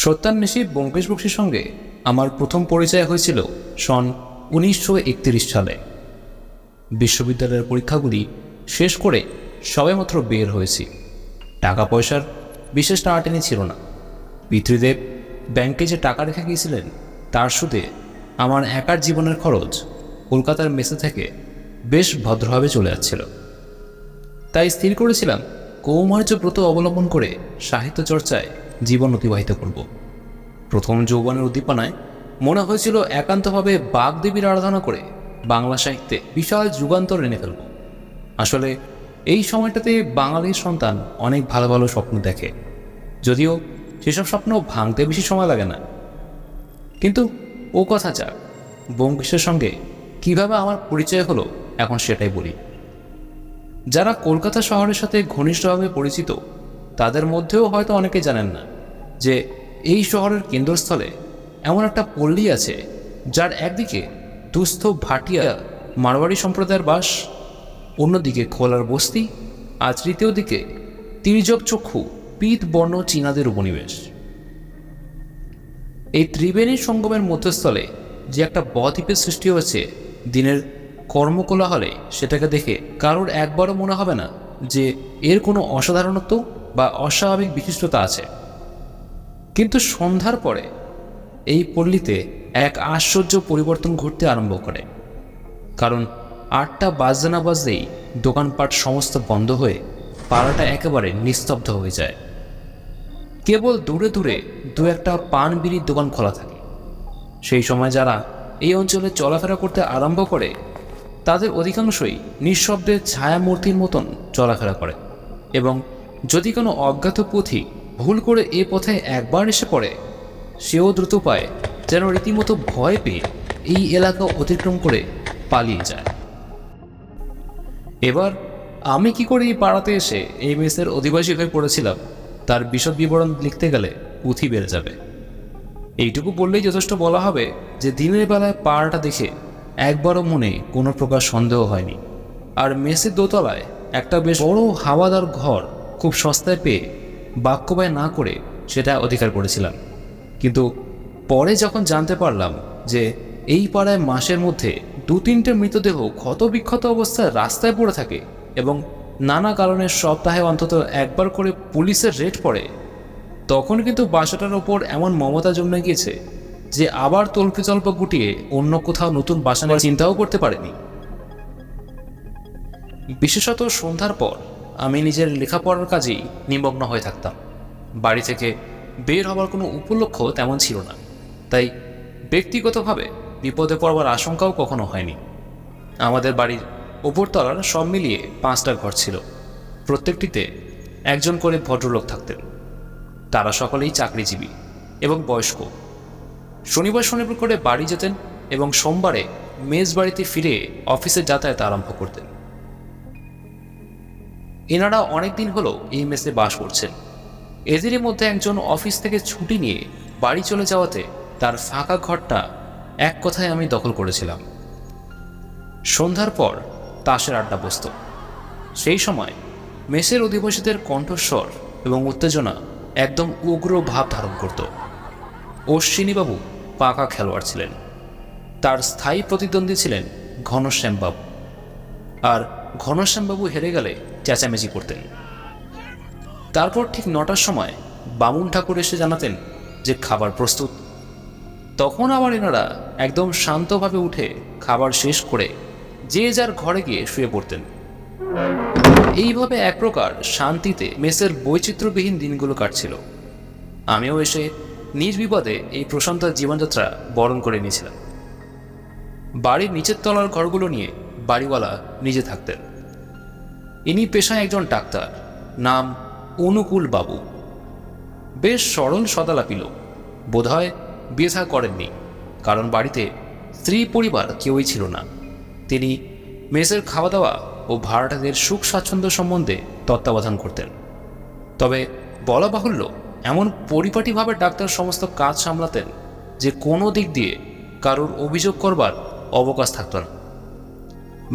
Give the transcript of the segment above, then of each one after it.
সত্যান্বেষী ব্যোমকেশ বক্সীর সঙ্গে আমার প্রথম পরিচয় হয়েছিল সন 1931 সালে। বিশ্ববিদ্যালয়ের পরীক্ষাগুলি শেষ করে সবেমাত্র বের হয়েছি। টাকা পয়সার বিশেষ টানাটানি ছিল না। পিতৃদেব ব্যাংকে যে টাকা রেখে গিয়েছিলেন তার সুদে আমার একার জীবনের খরচ কলকাতার মেসে থেকে বেশ ভদ্রভাবে চলে যাচ্ছিল। তাই স্থির করেছিলাম কৌমার্য ব্রত অবলম্বন করে সাহিত্য চর্চায় জীবন অতিবাহিত করব। প্রথম যৌবনের উদ্দীপনায় মনে হয়েছিল একান্তভাবে বাগদেবীর আরাধনা করে বাংলা সাহিত্যে বিশাল যুগান্তর এনে ফেলব। আসলে এই সময়টাতে বাঙালির সন্তান অনেক ভালো ভালো স্বপ্ন দেখে, যদিও সেসব স্বপ্ন ভাঙতে বেশি সময় লাগে না। কিন্তু ও কথা যাক, ব্যোমকেশের সঙ্গে কিভাবে আমার পরিচয় হলো এখন সেটাই বলি। যারা কলকাতা শহরের সাথে ঘনিষ্ঠভাবে পরিচিত তাদের মধ্যেও হয়তো অনেকে জানেন না যে এই শহরের কেন্দ্রস্থলে এমন একটা পল্লী আছে যার একদিকে দুস্থ ভাটিয়া মারোয়াড়ি সম্প্রদায়ের বাস, অন্যদিকে খোলার বস্তি, আর তৃতীয় দিকে তির্যক চক্ষু পীত বর্ণ চীনাদের উপনিবেশ। এই ত্রিবেণীর সঙ্গমের মধ্যস্থলে যে একটা বদ্বীপের সৃষ্টি হয়েছে, দিনের কর্মকোলাহলে সেটাকে দেখে কারোর একবারও মনে হবে না যে এর কোনো অসাধারণত্ব বা অস্বাভাবিক বিশিষ্টতা আছে। কিন্তু সন্ধ্যার পরে এই পল্লীতে এক আশ্চর্য পরিবর্তন ঘটতে আরম্ভ করে। কারণ 8টা বাজতে না বাজতেই দোকানপাট সমস্ত বন্ধ হয়ে পাড়াটা একেবারে নিস্তব্ধ হয়ে যায়। কেবল দূরে দূরে দু একটা পান বিড়ির দোকান খোলা থাকে। সেই সময় যারা এই অঞ্চলে চলাফেরা করতে আরম্ভ করে তাদের অধিকাংশই নিঃশব্দে ছায়ামূর্তির মতন চলাফেরা করে, এবং যদি কোনো অজ্ঞাত পথিক ভুল করে এ পথে একবার এসে পড়ে, সেও দ্রুত পায় যেন রীতিমতো ভয় পেয়ে এই এলাকা অতিক্রম করে পালিয়ে যায়। এবার আমি কি করে এই পাড়াতে এসে এই মেসের অধিবাসী হয়ে পড়েছিলাম তার বিশদ বিবরণ লিখতে গেলে পুঁথি বেড়ে যাবে। এইটুকু বললেই যথেষ্ট বলা হবে যে দিনের বেলায় পাড়াটা দেখে একবারও মনে কোনো প্রকার সন্দেহ হয়নি। আর মেসের দোতলায় একটা বেশ বড় হাওয়াদার ঘর খুব সস্তায় পেয়ে বাক্য ব্যয় না করে সেটা অধিকার করেছিলাম। কিন্তু পরে যখন জানতে পারলাম যে এই পাড়ায় মাসের মধ্যে 2-3টে মৃতদেহ ক্ষত বিক্ষত অবস্থায় রাস্তায় পড়ে থাকে এবং নানা কারণে সপ্তাহে অন্তত একবার করে পুলিশের রেড পড়ে, তখন কিন্তু বাসাটার ওপর এমন মমতা জন্মে গিয়েছে যে আবার তল্পিতল্প গুটিয়ে অন্য কোথাও নতুন বাসা নেওয়ার চিন্তাও করতে পারেনি। বিশেষত সন্ধ্যার পর আমি নিজের লেখাপড়ার কাজেই নিমগ্ন হয়ে থাকতাম। বাড়ি থেকে বের হবার কোনো উপলক্ষ তেমন ছিল না, তাই ব্যক্তিগতভাবে বিপদে পড়বার আশঙ্কাও কখনো হয়নি। আমাদের বাড়ির ওপরতলার সব মিলিয়ে 5টা ঘর ছিল। প্রত্যেকটিতে একজন করে ভদ্রলোক থাকতেন। তারা সকলেই চাকরিজীবী এবং বয়স্ক। শনিবার শনিবার করে বাড়ি যেতেন এবং সোমবারে মেস বাড়িতে ফিরে অফিসে যাতায়াত আরম্ভ করতেন। এনারা অনেকদিন হলো এই মেসে বাস করছেন। এদেরই মধ্যে একজন অফিস থেকে ছুটি নিয়ে বাড়ি চলে যাওয়াতে তার ফাঁকা ঘরটা এক কথায় আমি দখল করেছিলাম। সন্ধ্যার পর তাসের আড্ডা বসত। সেই সময় মেসের অধিবাসীদের কণ্ঠস্বর এবং উত্তেজনা একদম উগ্র ভাব ধারণ করত। অশ্বিনীবাবু পাকা খেলোয়াড় ছিলেন। তার স্থায়ী প্রতিদ্বন্দ্বী ছিলেন ঘনশ্যামবাবু, আর ঘনশ্যামবাবু হেরে গেলে চেঁচামেচি করতেন। তারপর ঠিক 9টার সময় বামুন ঠাকুর এসে জানাতেন যে খাবার প্রস্তুত। তখন আবার এনারা একদম শান্তভাবে উঠে খাবার শেষ করে যে যার ঘরে গিয়ে শুয়ে পড়তেন। এইভাবে এক প্রকার শান্তিতে মেসের বৈচিত্র্যবিহীন দিনগুলো কাটছিল। আমিও এসে নির্বিবাদে এই প্রশান্ত জীবনযাত্রা বরণ করে নিয়েছিলাম। বাড়ির নিচের তলার ঘরগুলো নিয়ে বাড়িওয়ালা নিজে থাকতেন। ইনি পেশায় একজন ডাক্তার, নাম অনুকূল বাবু। বেশ সরল সদালাপি লোক। বোধহয় বিয়ে থা করেননি, কারণ বাড়িতে স্ত্রী পরিবার কেউই ছিল না। তিনি মেসের খাওয়া দাওয়া ও ভাড়াটাদের সুখ স্বাচ্ছন্দ্য সম্বন্ধে তত্ত্বাবধান করতেন। তবে বলা বাহুল্য, এমন পরিপাটিভাবে ডাক্তার সমস্ত কাজ সামলাতেন যে কোনো দিক দিয়ে কারোর অভিযোগ করবার অবকাশ থাকত না।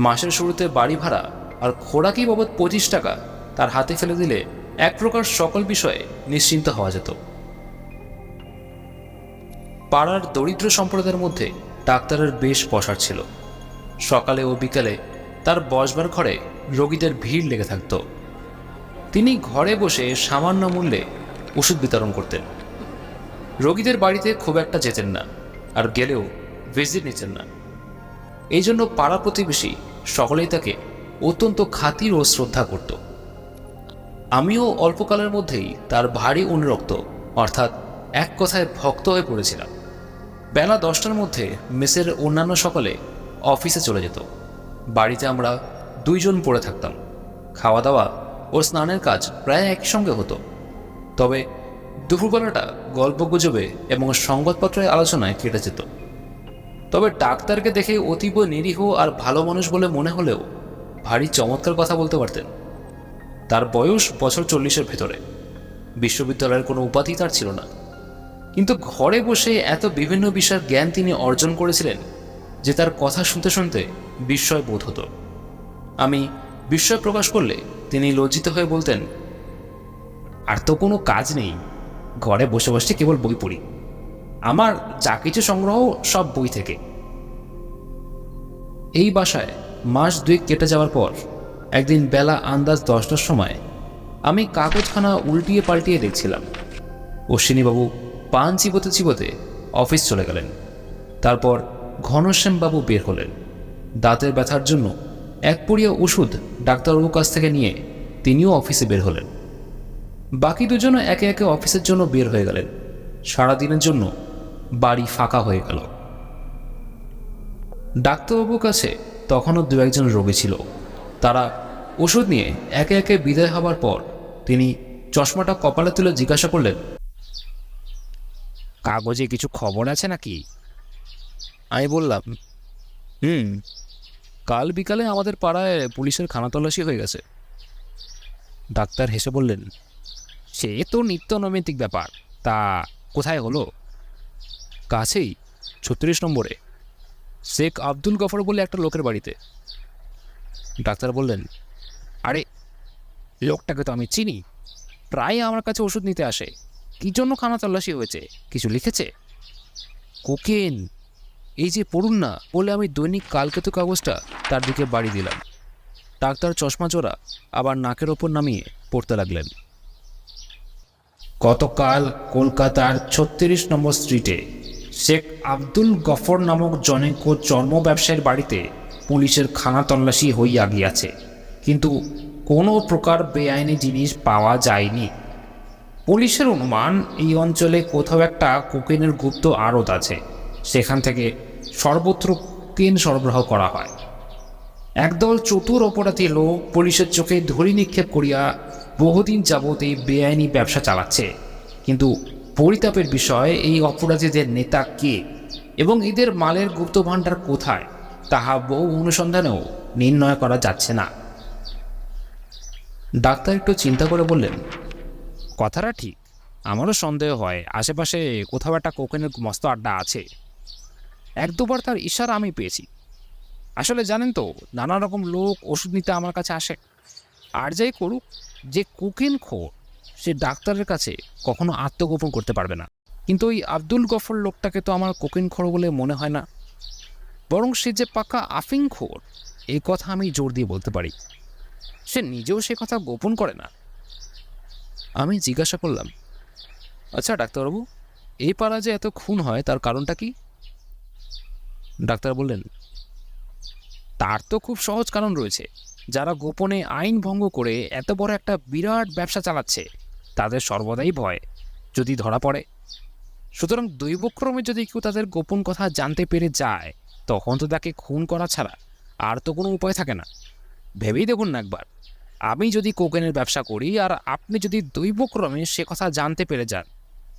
মাসের শুরুতে বাড়ি ভাড়া আর খোরাকি বাবদ 25 টাকা তার হাতে ফেলে দিলে এক প্রকার সকল বিষয়ে নিশ্চিন্ত হওয়া যেত। পাড়ার দরিদ্র সম্প্রদায়ের মধ্যে ডাক্তারের বেশ পসার ছিল। সকালে ও বিকালে তার বসবার ঘরে রোগীদের ভিড় লেগে থাকত। তিনি ঘরে বসে সামান্য মূল্যে ওষুধ বিতরণ করতেন। রোগীদের বাড়িতে খুব একটা যেতেন না, আর গেলেও ভিজিট নিতেন না। এই জন্য পাড়া প্রতিবেশী সকলেই তাকে অত্যন্ত খাতির ও শ্রদ্ধা করত। আমিও অল্পকালের মধ্যেই তার ভারী অনুরক্ত, অর্থাৎ এক কথায় ভক্ত হয়ে পড়েছিলাম। বেলা 10টার মধ্যে মেসের অন্যান্য সকলে অফিসে চলে যেত। বাড়িতে আমরা দুইজন পড়ে থাকতাম। খাওয়া দাওয়া ও স্নানের কাজ প্রায় একই সঙ্গে হতো। তবে দুপুরবেলাটা গল্পগুজবে এবং সংবাদপত্রের আলোচনায় কেটে যেত। তবে ডাক্তারকে দেখে অতীব নিরীহ আর ভালো মানুষ বলে মনে হলেও ভারী চমৎকার কথা বলতে পারতেন। তার বয়স বছর 40-এর ভেতরে। বিশ্ববিদ্যালয়ের কোনো উপাধি তার ছিল না, কিন্তু ঘরে বসে এত বিভিন্ন বিষয়ের জ্ঞান তিনি অর্জন করেছিলেন যে তার কথা শুনতে শুনতে বিস্ময় বোধ হতো। আমি বিস্ময় প্রকাশ করলে তিনি লজ্জিত হয়ে বলতেন, আর তো কোনো কাজ নেই, ঘরে বসে বসে কেবল বই পড়ি। আমার যা কিছু সংগ্রহ সব বই থেকে। এই বাসায় মাস 2 কেটে যাওয়ার পর একদিন বেলা আন্দাজ 10টার সময় আমি কাগজখানা উল্টিয়ে পাল্টিয়ে দেখছিলাম। অশ্বিনীবাবু পান চিবোতে চিবোতে অফিস চলে গেলেন। তারপর ঘনশ্যামবাবু বের হলেন। দাঁতের ব্যথার জন্য এক পুড়িয়া ওষুধ ডাক্তারবাবুর কাছ থেকে নিয়ে তিনিও অফিসে বের হলেন। বাকি দুজনও একে একে অফিসের জন্য বের হয়ে গেলেন। সারাদিনের জন্য বাড়ি ফাঁকা হয়ে গেল। ডাক্তারবাবুর কাছে তখনও 2-1 রোগী ছিল। তারা ওষুধ নিয়ে একে একে বিদায় হবার পর তিনি চশমাটা কপালে তুলে জিজ্ঞাসা করলেন, কাগজে কিছু খবর আছে নাকি? আমি বললাম, কাল বিকালে আমাদের পাড়ায় পুলিশের খানাতল্লাশি হয়ে গেছে। ডাক্তার হেসে বললেন, সে তো নিত্য নৈমিত্তিক ব্যাপার। তা কোথায় হলো? কাছেই 36 নম্বরে শেখ আব্দুল গফর বলে একটা লোকের বাড়িতে। ডাক্তার বললেন, আরে, লোকটাকে তো আমি চিনি, প্রায় আমার কাছে ওষুধ নিতে আসে। কি জন্য খানা তল্লাশি হয়েছে? কিছু লিখেছে? কোকেন, এই যে পড়ুন না বলে আমি দৈনিক কালকেতু কাগজটা তার দিকে বাড়ি দিলাম। ডাক্তার চশমা জোড়া আবার নাকের ওপর নামিয়ে পড়তে লাগলেন। গতকাল কলকাতার 36 নম্বর স্ট্রিটে শেখ আব্দুল গফর নামক জনৈক চর্ম ব্যবসায়ীর বাড়িতে পুলিশের খানা তল্লাশি হইয়া গিয়াছে, কিন্তু কোনো প্রকার বেআইনি জিনিস পাওয়া যায়নি। পুলিশের অনুমান এই অঞ্চলে কোথাও একটা কোকেনের গুপ্ত আড়ত আছে। সেখান থেকে সর্বত্র কোকেন সরবরাহ করা হয়। একদল চতুর অপরাধী লোক পুলিশের চোখে ধরি নিক্ষেপ করিয়া বহুদিন যাবৎ এই বেআইনি ব্যবসা চালাচ্ছে। কিন্তু পরিতাপের বিষয়, এই অপরাধীদের নেতা কে এবং এদের মালের গুপ্ত ভাণ্ডার কোথায় তাহা বহু অনুসন্ধানেও নির্ণয় করা যাচ্ছে না। ডাক্তার একটু চিন্তা করে বললেন, কথাটা ঠিক। আমারও সন্দেহ হয় আশেপাশে কোথাও একটা কোকেনের মস্ত আড্ডা আছে। 1-2বার তার ইশারা আমি পেয়েছি। আসলে জানেন তো, নানা রকম লোক ওষুধ নিতে আমার কাছে আসে। আর যাই করুক, যে কোকেন খোর সে ডাক্তারের কাছে কখনো আত্মগোপন করতে পারবে না। কিন্তু ওই আব্দুল গফর লোকটাকে তো আমার কোকেন খোর বলে মনে হয় না, বরং সে যে পাকা আফিং খোর এই কথা আমি জোর দিয়ে বলতে পারি। সে নিজেও সে কথা গোপন করে না। আমি জিজ্ঞাসা করলাম, আচ্ছা ডাক্তারবাবু, এই পাড়া যে এত খুন হয় তার কারণটা কি? ডাক্তার বললেন, তার তো খুব সহজ কারণ রয়েছে। যারা গোপনে আইন ভঙ্গ করে এত বড় একটা বিরাট ব্যবসা চালাচ্ছে, তাদের সর্বদাই ভয় যদি ধরা পড়ে। সুতরাং দৈবক্রমে যদি কেউ তাদের গোপন কথা জানতে পেরে যায়, তখন তো তাকে খুন করা ছাড়া আর তো কোনো উপায় থাকে না। ভেবেই দেখুন না একবার, আমি যদি কোকেনের ব্যবসা করি আর আপনি যদি দৈবক্রমে সে কথা জানতে পেরে যান,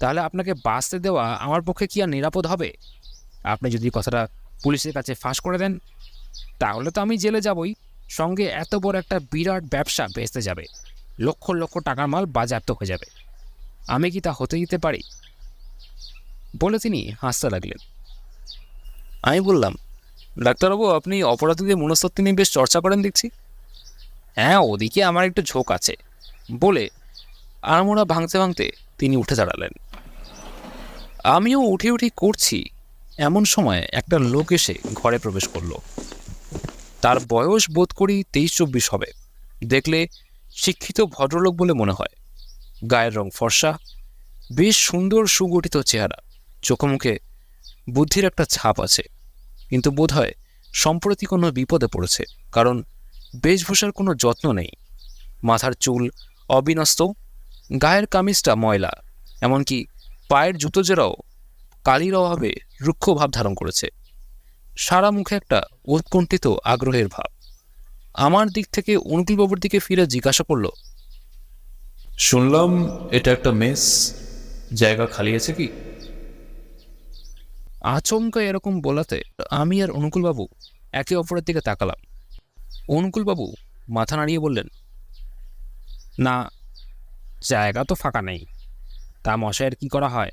তাহলে আপনাকে বাঁচতে দেওয়া আমার পক্ষে কি আর নিরাপদ হবে? আপনি যদি কথাটা পুলিশের কাছে ফাঁস করে দেন, তাহলে তো আমি জেলে যাবই, সঙ্গে এত বড় একটা বিরাট ব্যবসা ভেস্তে যাবে, লক্ষ লক্ষ টাকার মাল বাজেয়াপ্ত হয়ে যাবে। আমি কি তা হতে দিতে পারি? বলে তিনি হাসতে লাগলেন। আমি বললাম, ডাক্তারবাবু, আপনি অপরাধীদের মনস্তত্ত্ব নিয়ে বেশ চর্চা করেন দেখছি। হ্যাঁ, ওদিকে আমার একটু ঝোঁক আছে বলে আড়মোড়া ভাঙতে ভাঙতে তিনি উঠে দাঁড়ালেন। আমিও উঠে উঠে করছি, এমন সময় একটা লোক এসে ঘরে প্রবেশ করলো। তার বয়স বোধ করি 23-24 হবে। দেখলে শিক্ষিত ভদ্রলোক বলে মনে হয়। গায়ের রং ফর্সা, বেশ সুন্দর সুগঠিত চেহারা, চোখে মুখে বুদ্ধির একটা ছাপ আছে। কিন্তু বোধহয় সম্প্রতি কোনো বিপদে পড়েছে, কারণ বেশভূষার কোনো যত্ন নেই। মাথার চুল অবিন্যস্ত, গায়ের কামিজটা ময়লা, এমনকি পায়ের জুতো জোড়াও কালির অভাবে রুক্ষ ভাব ধারণ করেছে। সারা মুখে একটা উৎকণ্ঠিত আগ্রহের ভাব। আমার দিক থেকে অনুকূলবাবুর দিকে ফিরে জিজ্ঞাসা করল, শুনলাম এটা একটা মেস, জায়গা খালি আছে কি? আচমকা এরকম বলাতে আমি আর অনুকূলবাবু একে অপরের দিকে তাকালাম। অনুকূলবাবু মাথা নাড়িয়ে বললেন, না, জায়গা তো ফাঁকা নেই। তা মশাইয়ের কি করা হয়?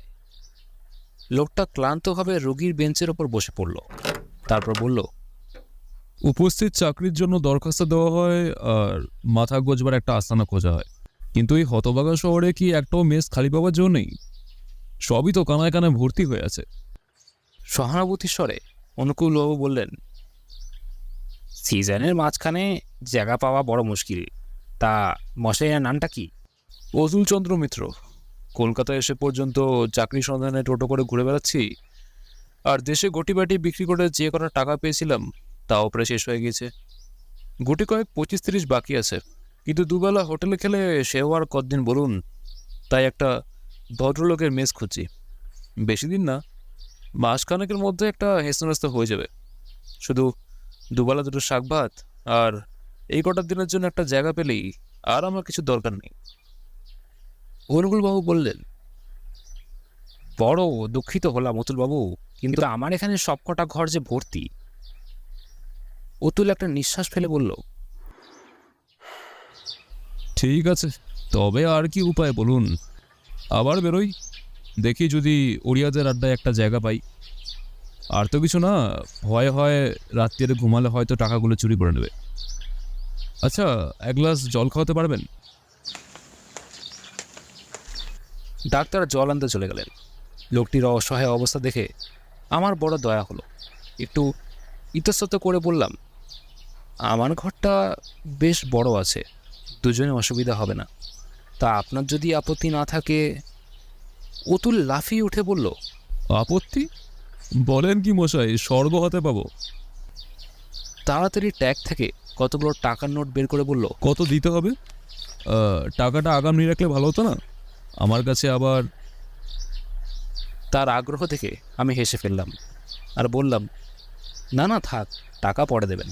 লোকটা ক্লান্তভাবে রোগীর বেঞ্চের ওপর বসে পড়ল। তারপর বলল, উপস্থিত চাকরির জন্য দরখাস্ত দেওয়া হয় আর মাথা গোজবার একটা আস্তানা খোঁজা হয়, কিন্তু এই হতভাগা শহরে কি একটাও মেস খালি পাওয়ার জন্য নেই? সবই তো কানায় কানায় ভর্তি হয়ে আছে। সহানুভূতির স্বরে অনুকূলবাবু বললেন, সিজনের মাঝখানে জায়গা পাওয়া বড় মুশকিল। তা মশাইয়ের নামটা কি? অতুল চন্দ্র মিত্র। কলকাতায় এসে পর্যন্ত চাকরি সন্ধানে টোটো করে ঘুরে বেড়াচ্ছি, আর দেশে গটিবাটি বিক্রি করে যে কটা টাকা পেয়েছিলাম তাও প্রায় শেষ হয়ে গিয়েছে। গুটি কয়েক 25-30 বাকি আছে, কিন্তু দুবেলা হোটেলে খেলে সেও আর কতদিন বলুন। তাই একটা ভদ্রলোকের মেস খুঁজছি। বেশি দিন না, মাসখানেকের মধ্যে একটা হেস্তনেস্ত হয়ে যাবে। শুধু দুবেলা দুটো শাক ভাত আর এই কটা দিনের জন্য একটা জায়গা পেলেই আর আমার কিছু দরকার নেই। অনুকূলবাবু বললেন, বড় দুঃখিত হলাম অতুলবাবু, কিন্তু আমার এখানে সবকটা ঘর যে ভর্তি। অতুল একটা নিঃশ্বাস ফেলে বলল, ঠিক আছে, তবে আর কি উপায় বলুন। আবার বেরোই, দেখি যদি ওড়িয়াদের আড্ডায় একটা জায়গা পাই। আর তো কিছু না, ভয় হয় রাত্রিরে ঘুমালে হয়তো টাকাগুলো চুরি করে নেবে। আচ্ছা, এক গ্লাস জল খাওয়াতে পারবেন? ডাক্তার জল আনতে চলে গেলেন। লোকটির অসহায় অবস্থা দেখে আমার বড় দয়া হলো। একটু ইতস্তত করে বললাম, আমার ঘরটা বেশ বড় আছে, দুজনে অসুবিধা হবে না। তা আপনার যদি আপত্তি না থাকে। অতুল লাফিয়ে উঠে বলল, আপত্তি? বলেন কি মশাই, স্বর্গ হতে পাবো। তাড়াতাড়ি ট্যাগ থেকে কতগুলো টাকার নোট বের করে বলল, কত দিতে হবে? টাকাটা আগাম নিয়ে রাখলে ভালো হতো না? আমার কাছে আবার। তার আগ্রহ দেখে আমি হেসে ফেললাম আর বললাম, না না থাক, টাকা পরে দেবেন,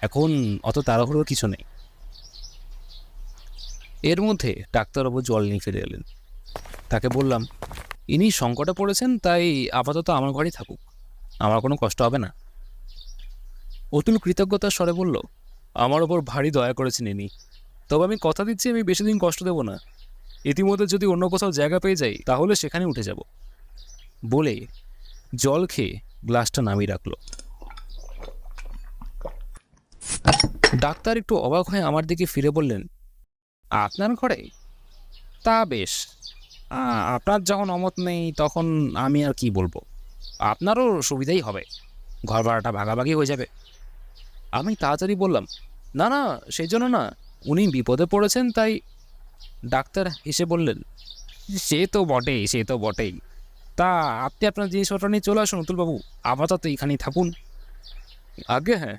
এখন অত তাড়াহুড়োর কিছু নেই। এর মধ্যে ডাক্তারবাবু জল নিয়ে ফিরে এলেন। তাকে বললাম, ইনি সংকটে পড়েছেন, তাই আপাতত আমার ঘরেই থাকুক, আমার কোনো কষ্ট হবে না। অতুল কৃতজ্ঞতার স্বরে বলল, আমার ওপর ভারী দয়া করেছেন ইনি, তবে আমি কথা দিচ্ছি আমি বেশি দিন কষ্ট দেব না। ইতিমধ্যে যদি অন্য কোথাও জায়গা পেয়ে যাই তাহলে সেখানে উঠে যাব। বলে জল খেয়ে গ্লাসটা নামিয়ে রাখল। ডাক্তার একটু অবাক হয়ে আমার দিকে ফিরে বললেন, আপনার ঘরে? তা বেশ, আপনার যখন অমত নেই তখন আমি আর কি বলবো। আপনারও সুবিধাই হবে, ঘর ভাড়াটা ভাগাভাগি হয়ে যাবে। আমি তাড়াতাড়ি বললাম, না না সেই জন্য না, উনি বিপদে পড়েছেন তাই। ডাক্তার হেসে বললেন, সে তো বটেই, সে তো বটেই। তা আপনি আপনার জিনিসপত্র নিয়ে চলে আসুন অতুলবাবু, আপাতত এখানেই থাকুন। আগে হ্যাঁ,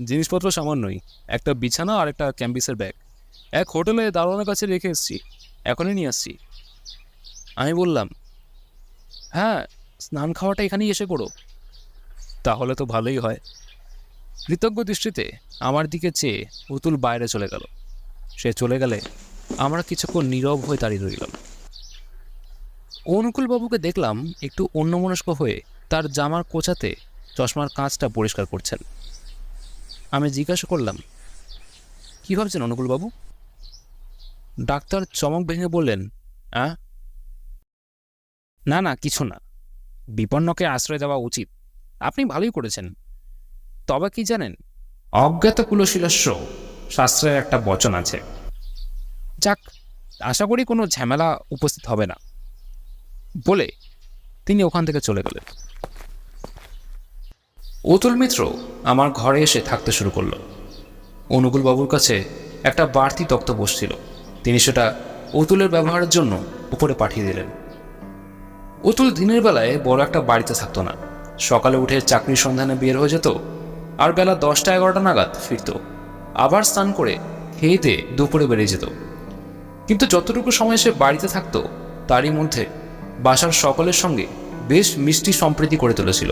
জিনিসপত্র সামান্যই, একটা বিছানা আর একটা ক্যাম্বিসের ব্যাগ এক হোটেলে দারোয়ানের কাছে রেখে এসেছি, এখনই নিয়ে আসছি। আমি বললাম, হ্যাঁ স্নান খাওয়াটা এখানেই এসে করো। তাহলে তো ভালোই হয়। কৃতজ্ঞ দৃষ্টিতে আমার দিকে চেয়ে অতুল বাইরে চলে গেল। সে চলে গেলে আমরা কিছুক্ষণ নীরব হয়ে দাঁড়িয়ে রইলাম। অনুকূলবাবুকে দেখলাম একটু অন্যমনস্ক হয়ে তার জামার কোঁচাতে চশমার কাঁচটা পরিষ্কার করছেন। আমি জিজ্ঞাসা করলাম, কী ভাবছেন অনুকূলবাবু? ডাক্তার চমক ভেঙে বললেন, না না, কিছু না, বিপন্নকে আশ্রয় দেওয়া উচিত। আপনি ভালোই করেছেন। তবে কি জানেন, অজ্ঞাত কুলশীলস্য শাস্ত্রের একটা বচন আছে। যাক, আশা করি কোনো ঝামেলা উপস্থিত হবে না। বলে তিনি ওখান থেকে চলে গেলেন। অতুল মিত্র আমার ঘরে এসে থাকতে শুরু করলো। অনুকূলবাবুর কাছে একটা বাড়তি তক্ত বসছিল, তিনি সেটা অতুলের ব্যবহারের জন্য উপরে পাঠিয়ে দিলেন। অতুল দিনের বেলায় বড় একটা বাড়িতে থাকতো না, সকালে উঠে চাকরির সন্ধানে বের হয়ে যেত, আর বেলা 10টা-11টা নাগাদ ফিরত, আবার স্নান করে খেয়ে দিয়ে দুপুরে বেরিয়ে যেত। কিন্তু যতটুকু সময় সে বাড়িতে থাকতো তারই মধ্যে বাসার সকলের সঙ্গে বেশ মিষ্টি সম্প্রীতি করে তুলেছিল।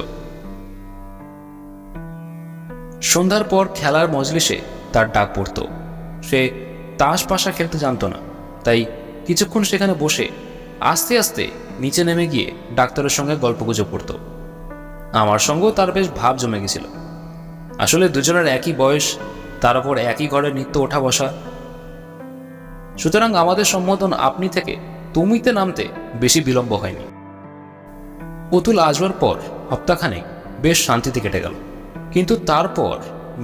সন্ধ্যার পর খেলার মজলিসে তার ডাক পড়ত। সে তাস পাশা খেলতে জানত না, তাই কিছুক্ষণ সেখানে বসে আস্তে আস্তে নিচে নেমে গিয়ে ডাক্তারের সঙ্গে গল্পগুজব করত। আমার সঙ্গেও তার বেশ ভাব জমে গেছিল। আসলে দুজনের একই বয়স, তার উপর একই ঘরে নিত্য ওঠা বসা, সুতরাং আমাদের সম্বোধন আপনি থেকে তুমিতে নামতে বেশি বিলম্ব হয়নি। অতুল আসবার পর হপ্তাখানেক বেশ শান্তিতে কেটে গেল, কিন্তু তারপর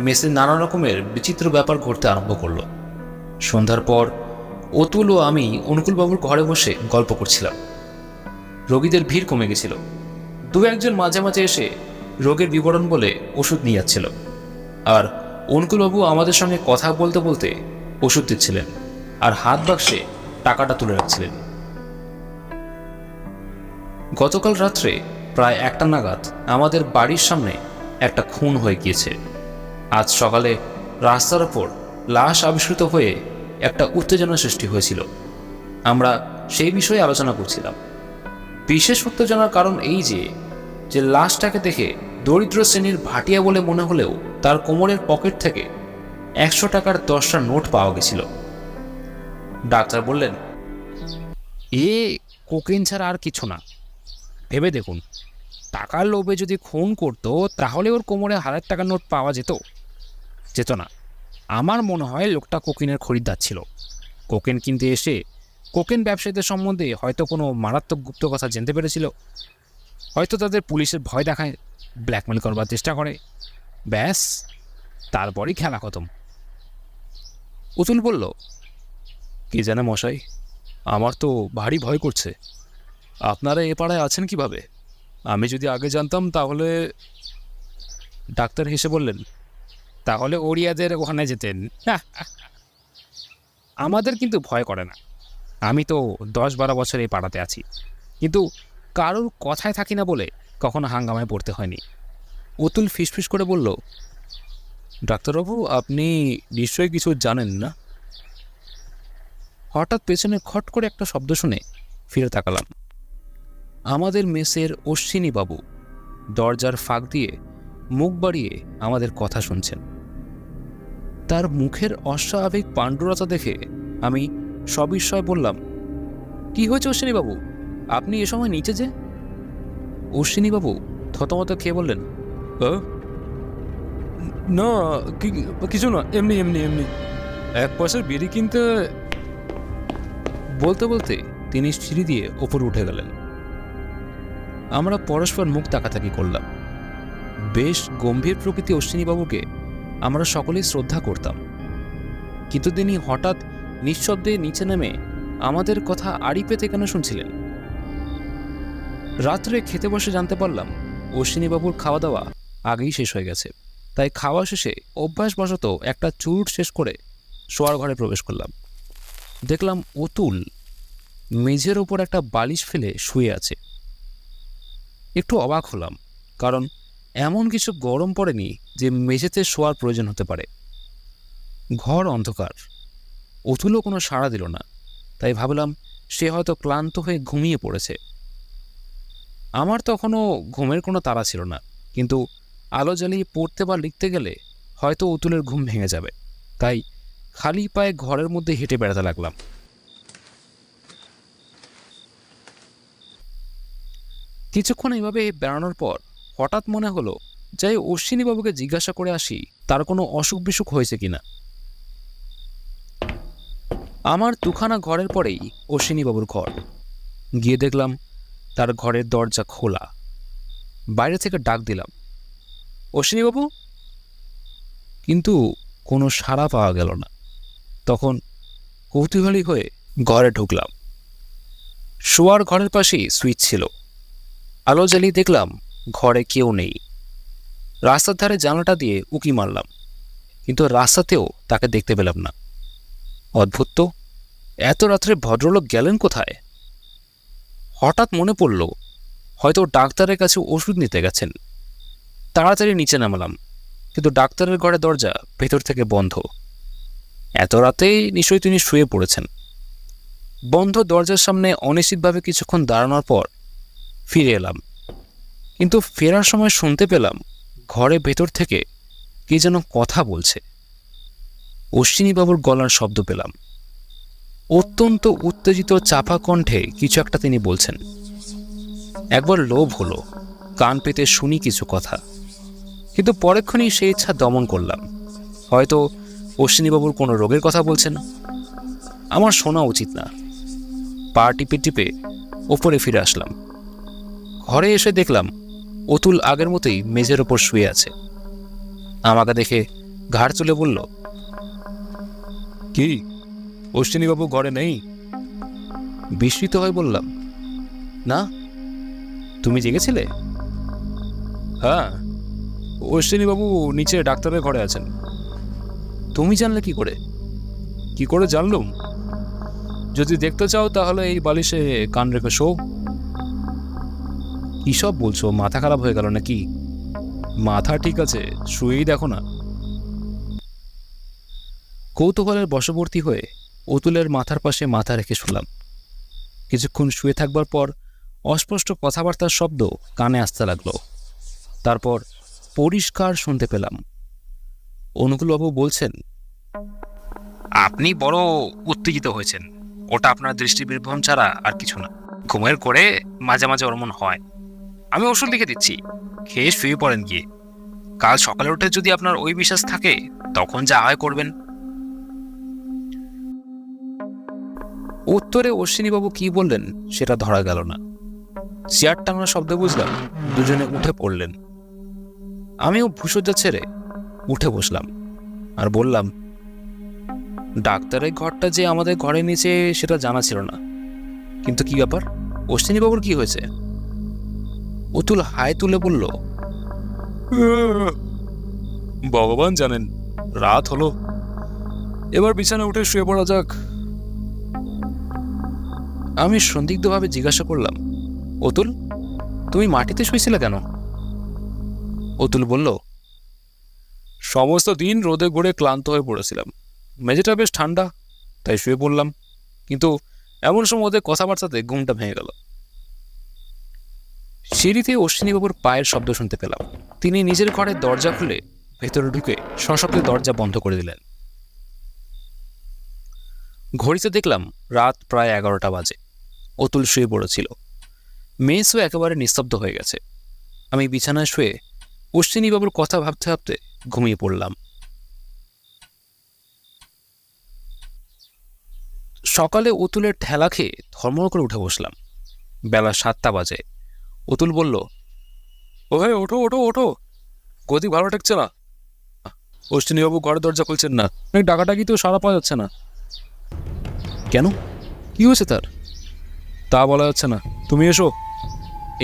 মেসে নানা রকমের বিচিত্র ব্যাপার ঘটতে আরম্ভ করলো। সন্ধ্যার পর অতুল ও আমি অনুকূলবাবুর ঘরে বসে গল্প করছিলাম। রোগীদের ভিড় কমে গেছিল। দু একজন মাঝে মাঝে এসে রোগের বিবরণ বলে ওষুধ নিয়ে যাচ্ছিল, আর অনুকূলবাবু আমাদের সঙ্গে কথা বলতে বলতে ওষুধ দিচ্ছিলেন আর হাত বাক্সে টাকাটা তুলে রাখছিলেন। গতকাল রাত্রে প্রায় 1টা নাগাদ আমাদের বাড়ির সামনে একটা খুন হয়ে গিয়েছে। আজ সকালে রাস্তার ওপর লাশ আবিষ্কৃত হয়ে একটা উত্তেজনা সৃষ্টি হয়েছিল। আমরা সেই বিষয়ে আলোচনা করছিলাম। বিশেষ উত্তেজনার কারণ এই যে লাশটাকে দেখে দরিদ্র শ্রেণীর ভাটিয়া বলে মনে হলেও তার কোমরের পকেট থেকে 100 টাকার 10টা নোট পাওয়া গেছিল। ডাক্তার বললেন, এ কোকেন ছাড়া আর কিছু না। ভেবে দেখুন, টাকার লোভে যদি খুন করতো তাহলে ওর কোমরে 1000 টাকার নোট পাওয়া যেত না। আমার মনে হয় লোকটা কোকেনের খরিদ্দার ছিল। কোকেন কিনতে এসে কোকেন ব্যবসায়ীদের সম্বন্ধে হয়তো কোনো মারাত্মক গুপ্ত কথা জানতে পেরেছিল, হয়তো তাদের পুলিশের ভয় দেখায়, ব্ল্যাকমেল করবার চেষ্টা করে, ব্যাস তারপরই খেলা খতম। অতুল বলল, কি জানে মশাই, আমার তো ভারী ভয় করছে। আপনারা এ পাড়ায় আছেন কিভাবে? আমি যদি আগে জানতাম তাহলে। ডাক্তার হেসে বললেন, তাহলে ওড়িয়াদের ওখানে যেতেন। আমাদের কিন্তু ভয় করে না। আমি তো 10-12 বছর এই পাড়াতে আছি, কিন্তু কারোর কথায় থাকি না বলে কখনো হাঙ্গামায় পড়তে হয়নি। অতুল ফিসফিস করে বলল, ডাক্তারবাবু, আপনি নিশ্চয়ই কিছু জানেন না? হঠাৎ পেছনে খট করে একটা শব্দ শুনে ফিরে তাকালাম। আমাদের মেসের অশ্বিনী বাবু দরজার ফাঁক দিয়ে মুখ বাড়িয়ে আমাদের কথা শুনছেন। তার মুখের অস্বাভাবিক পাণ্ডুরতা দেখে আমি সবিস্ময় বললাম, কি হয়েছে অশ্বিনীবাবু, আপনি এ সময় নিচে যে? অশ্বিনীবাবু থতমত খেয়ে বললেন, না, কিছু না, এমনি এমনি এমনি 1 পয়সার বিড়ি কিনতে। বলতে বলতে তিনি সিঁড়ি দিয়ে ওপরে উঠে গেলেন। আমরা পরস্পর মুখ তাকাতাকি করলাম। বেশ গম্ভীর প্রকৃতি অশ্বিনীবাবুকে আমরা সকলেই শ্রদ্ধা করতাম, কিন্তু তিনি হঠাৎ নিঃশব্দে নিচে নেমে আমাদের কথা আড়ি পেতে কেন শুনছিলেন? রাত্রে খেতে বসে জানতে পারলাম অশ্বিনীবাবুর খাওয়া দাওয়া আগেই শেষ হয়ে গেছে। তাই খাওয়া শেষে অভ্যাসবশত একটা চুরুট শেষ করে শোয়ার ঘরে প্রবেশ করলাম। দেখলাম অতুল মেঝের ওপর একটা বালিশ ফেলে শুয়ে আছে। একটু অবাক হলাম, কারণ এমন কিছু গরম পড়েনি যে মেঝেতে শোয়ার প্রয়োজন হতে পারে। ঘর অন্ধকার, অতুলও কোনো সাড়া দিল না, তাই ভাবলাম সে হয়তো ক্লান্ত হয়ে ঘুমিয়ে পড়েছে। আমার তখনও ঘুমের কোনো তাড়া ছিল না, কিন্তু আলো জ্বালিয়ে পড়তে বা লিখতে গেলে হয়তো অতুলের ঘুম ভেঙে যাবে, তাই খালি পায়ে ঘরের মধ্যে হেঁটে বেড়াতে লাগলাম। কিছুক্ষণ এইভাবে বেড়ানোর পর হঠাৎ মনে হলো যাই অশ্বিনীবাবুকে জিজ্ঞাসা করে আসি তার কোনো অসুখ বিসুখ হয়েছে কিনা। আমার 2খানা ঘরের পরেই অশ্বিনীবাবুর ঘর। গিয়ে দেখলাম তার ঘরের দরজা খোলা। বাইরে থেকে ডাক দিলাম, অশ্বিনীবাবু, কিন্তু কোনো সাড়া পাওয়া গেল না। তখন কৌতূহলী হয়ে ঘরে ঢুকলাম। শোয়ার ঘরের পাশেই সুইচ ছিল। আলো জ্বালিয়ে দেখলাম ঘরে কেউ নেই। রাস্তার ধারে জানালাটা দিয়ে উকি মারলাম, কিন্তু রাস্তাতেও তাকে দেখতে পেলাম না। অদ্ভুত তো, এত রাত্রে ভদ্রলোক গেলেন কোথায়? হঠাৎ মনে পড়ল হয়তো ডাক্তারের কাছে ওষুধ নিতে গেছেন। তাড়াতাড়ি নিচে নামলাম, কিন্তু ডাক্তারের ঘরের দরজা ভেতর থেকে বন্ধ। এত রাতেই নিশ্চয়ই তিনি শুয়ে পড়েছেন। বন্ধ দরজার সামনে অনিশ্চিতভাবে কিছুক্ষণ দাঁড়ানোর পর ফিরে এলাম, কিন্তু ফেরার সময় শুনতে পেলাম ঘরের ভেতর থেকে কে যেন কথা বলছে। অশ্বিনীবাবুর গলার শব্দ পেলাম। অত্যন্ত উত্তেজিত চাপা কণ্ঠে কিছু একটা তিনি বলছেন। একবার লোভ হলো কান পেতে শুনি কিছু কথা, কিন্তু পরেক্ষণই সেই ইচ্ছা দমন করলাম। হয়তো অশ্বিনীবাবুর কোনো রোগের কথা বলছেন, আমার শোনা উচিত না। পা টিপে টিপে ওপরে ফিরে আসলাম। ঘরে এসে দেখলাম অতুল আগের মতোই মেঝের ওপর শুয়ে আছে। আমাকে দেখে ঘাড় তুলে বলল, কি, অশ্বিনীবাবু ঘরে নেই? বিস্মিত হয়ে বললাম, না। তুমি জেগেছিলে? হ্যাঁ, অশ্বিনীবাবু নিচে ডাক্তারের ঘরে আছেন। তুমি জানলে কি করে? কি করে জানলুম? যদি দেখতে চাও তাহলে এই বালিশে কান রেখে শো। কি সব বলছো? মাথা খারাপ হয়ে গেল নাকি? মাথা ঠিক আছে, শুয়েই দেখো না। কৌতূহলের বশবর্তী হয়ে অতুলের মাথার পাশে মাথা রেখে শুলাম। কিছুক্ষণ শুয়ে থাকবার পর অস্পষ্ট কথাবার্তার শব্দ কানে আসতে লাগলো। তারপর পরিষ্কার শুনতে পেলাম অনুকূলবাবু বলছেন, আপনি বড় উত্তেজিত হয়েছেন। ওটা আপনার দৃষ্টিবিভ্রম ছাড়া আর কিছু না। ঘুমের করে মাঝে মাঝে অমন হয়। আমি ওষুধ লিখে দিচ্ছি, খেয়ে শুয়ে পড়েন গিয়ে। কাল সকালে উঠে যদি আপনার ওই বিশ্বাস থাকে তখন যা হয় করবেন। উত্তরে অশ্বিনীবাবু কি বললেন সেটা ধরা গেল না। চেয়ার টাঙানোর শব্দ বুঝলাম, দুজনে উঠে পড়লেন। আমিও ভূসজ্জা ছেড়ে উঠে বসলাম আর বললাম, ডাক্তারের ঘরটা যে আমাদের ঘরে নিচে সেটা জানা ছিল না, কিন্তু কি ব্যাপার? অশ্বিনীবাবুর কি হয়েছে? অতুল হাই তুলে বলল, ভগবান জানেন, রাত হলো, এবার বিছানা উঠে শুয়ে পড়া যাক। আমি সন্দিগ্ধভাবে জিজ্ঞাসা করলাম, অতুল, তুমি মাটিতে শুয়েছিলে কেন? অতুল বলল, সমস্ত দিন রোদে ঘুরে ক্লান্ত হয়ে পড়েছিলাম। মেঝেটা বেশ ঠান্ডা, তাই শুয়ে পড়লাম। কিন্তু এমন সময় ওদের কথাবার্তাতে ঘুমটা ভেঙে গেল। সিঁড়িতে অশ্বিনীবাবুর পায়ের শব্দ শুনতে পেলাম। তিনি নিজের ঘরের দরজা খুলে ভেতরে ঢুকে সশব্দে দরজা বন্ধ করে দিলেন। ঘড়িতে দেখলাম রাত প্রায় 11টা বাজে। অতুল শুয়ে পড়েছিল। মেসও একেবারে নিস্তব্ধ হয়ে গেছে। আমি বিছানায় শুয়ে অশ্বিনীবাবুর কথা ভাবতে ভাবতে ঘুমিয়ে পড়লাম। সকালে অতুলের ঠেলা খেয়ে ধর্মড় করে উঠে বসলাম। বেলা 7টা বাজে। অতুল বলল, ও হে, ওঠো ওঠো ওঠো, গতি ভালো ঠেকছে না। অশ্বিনীবাবু ঘরের দরজা খুলছেন না, অনেক ডাকাডাকি তো সারা পাওয়া যাচ্ছে না। কেন? কি হয়েছে তার? তা বলা যাচ্ছে না, তুমি এসো।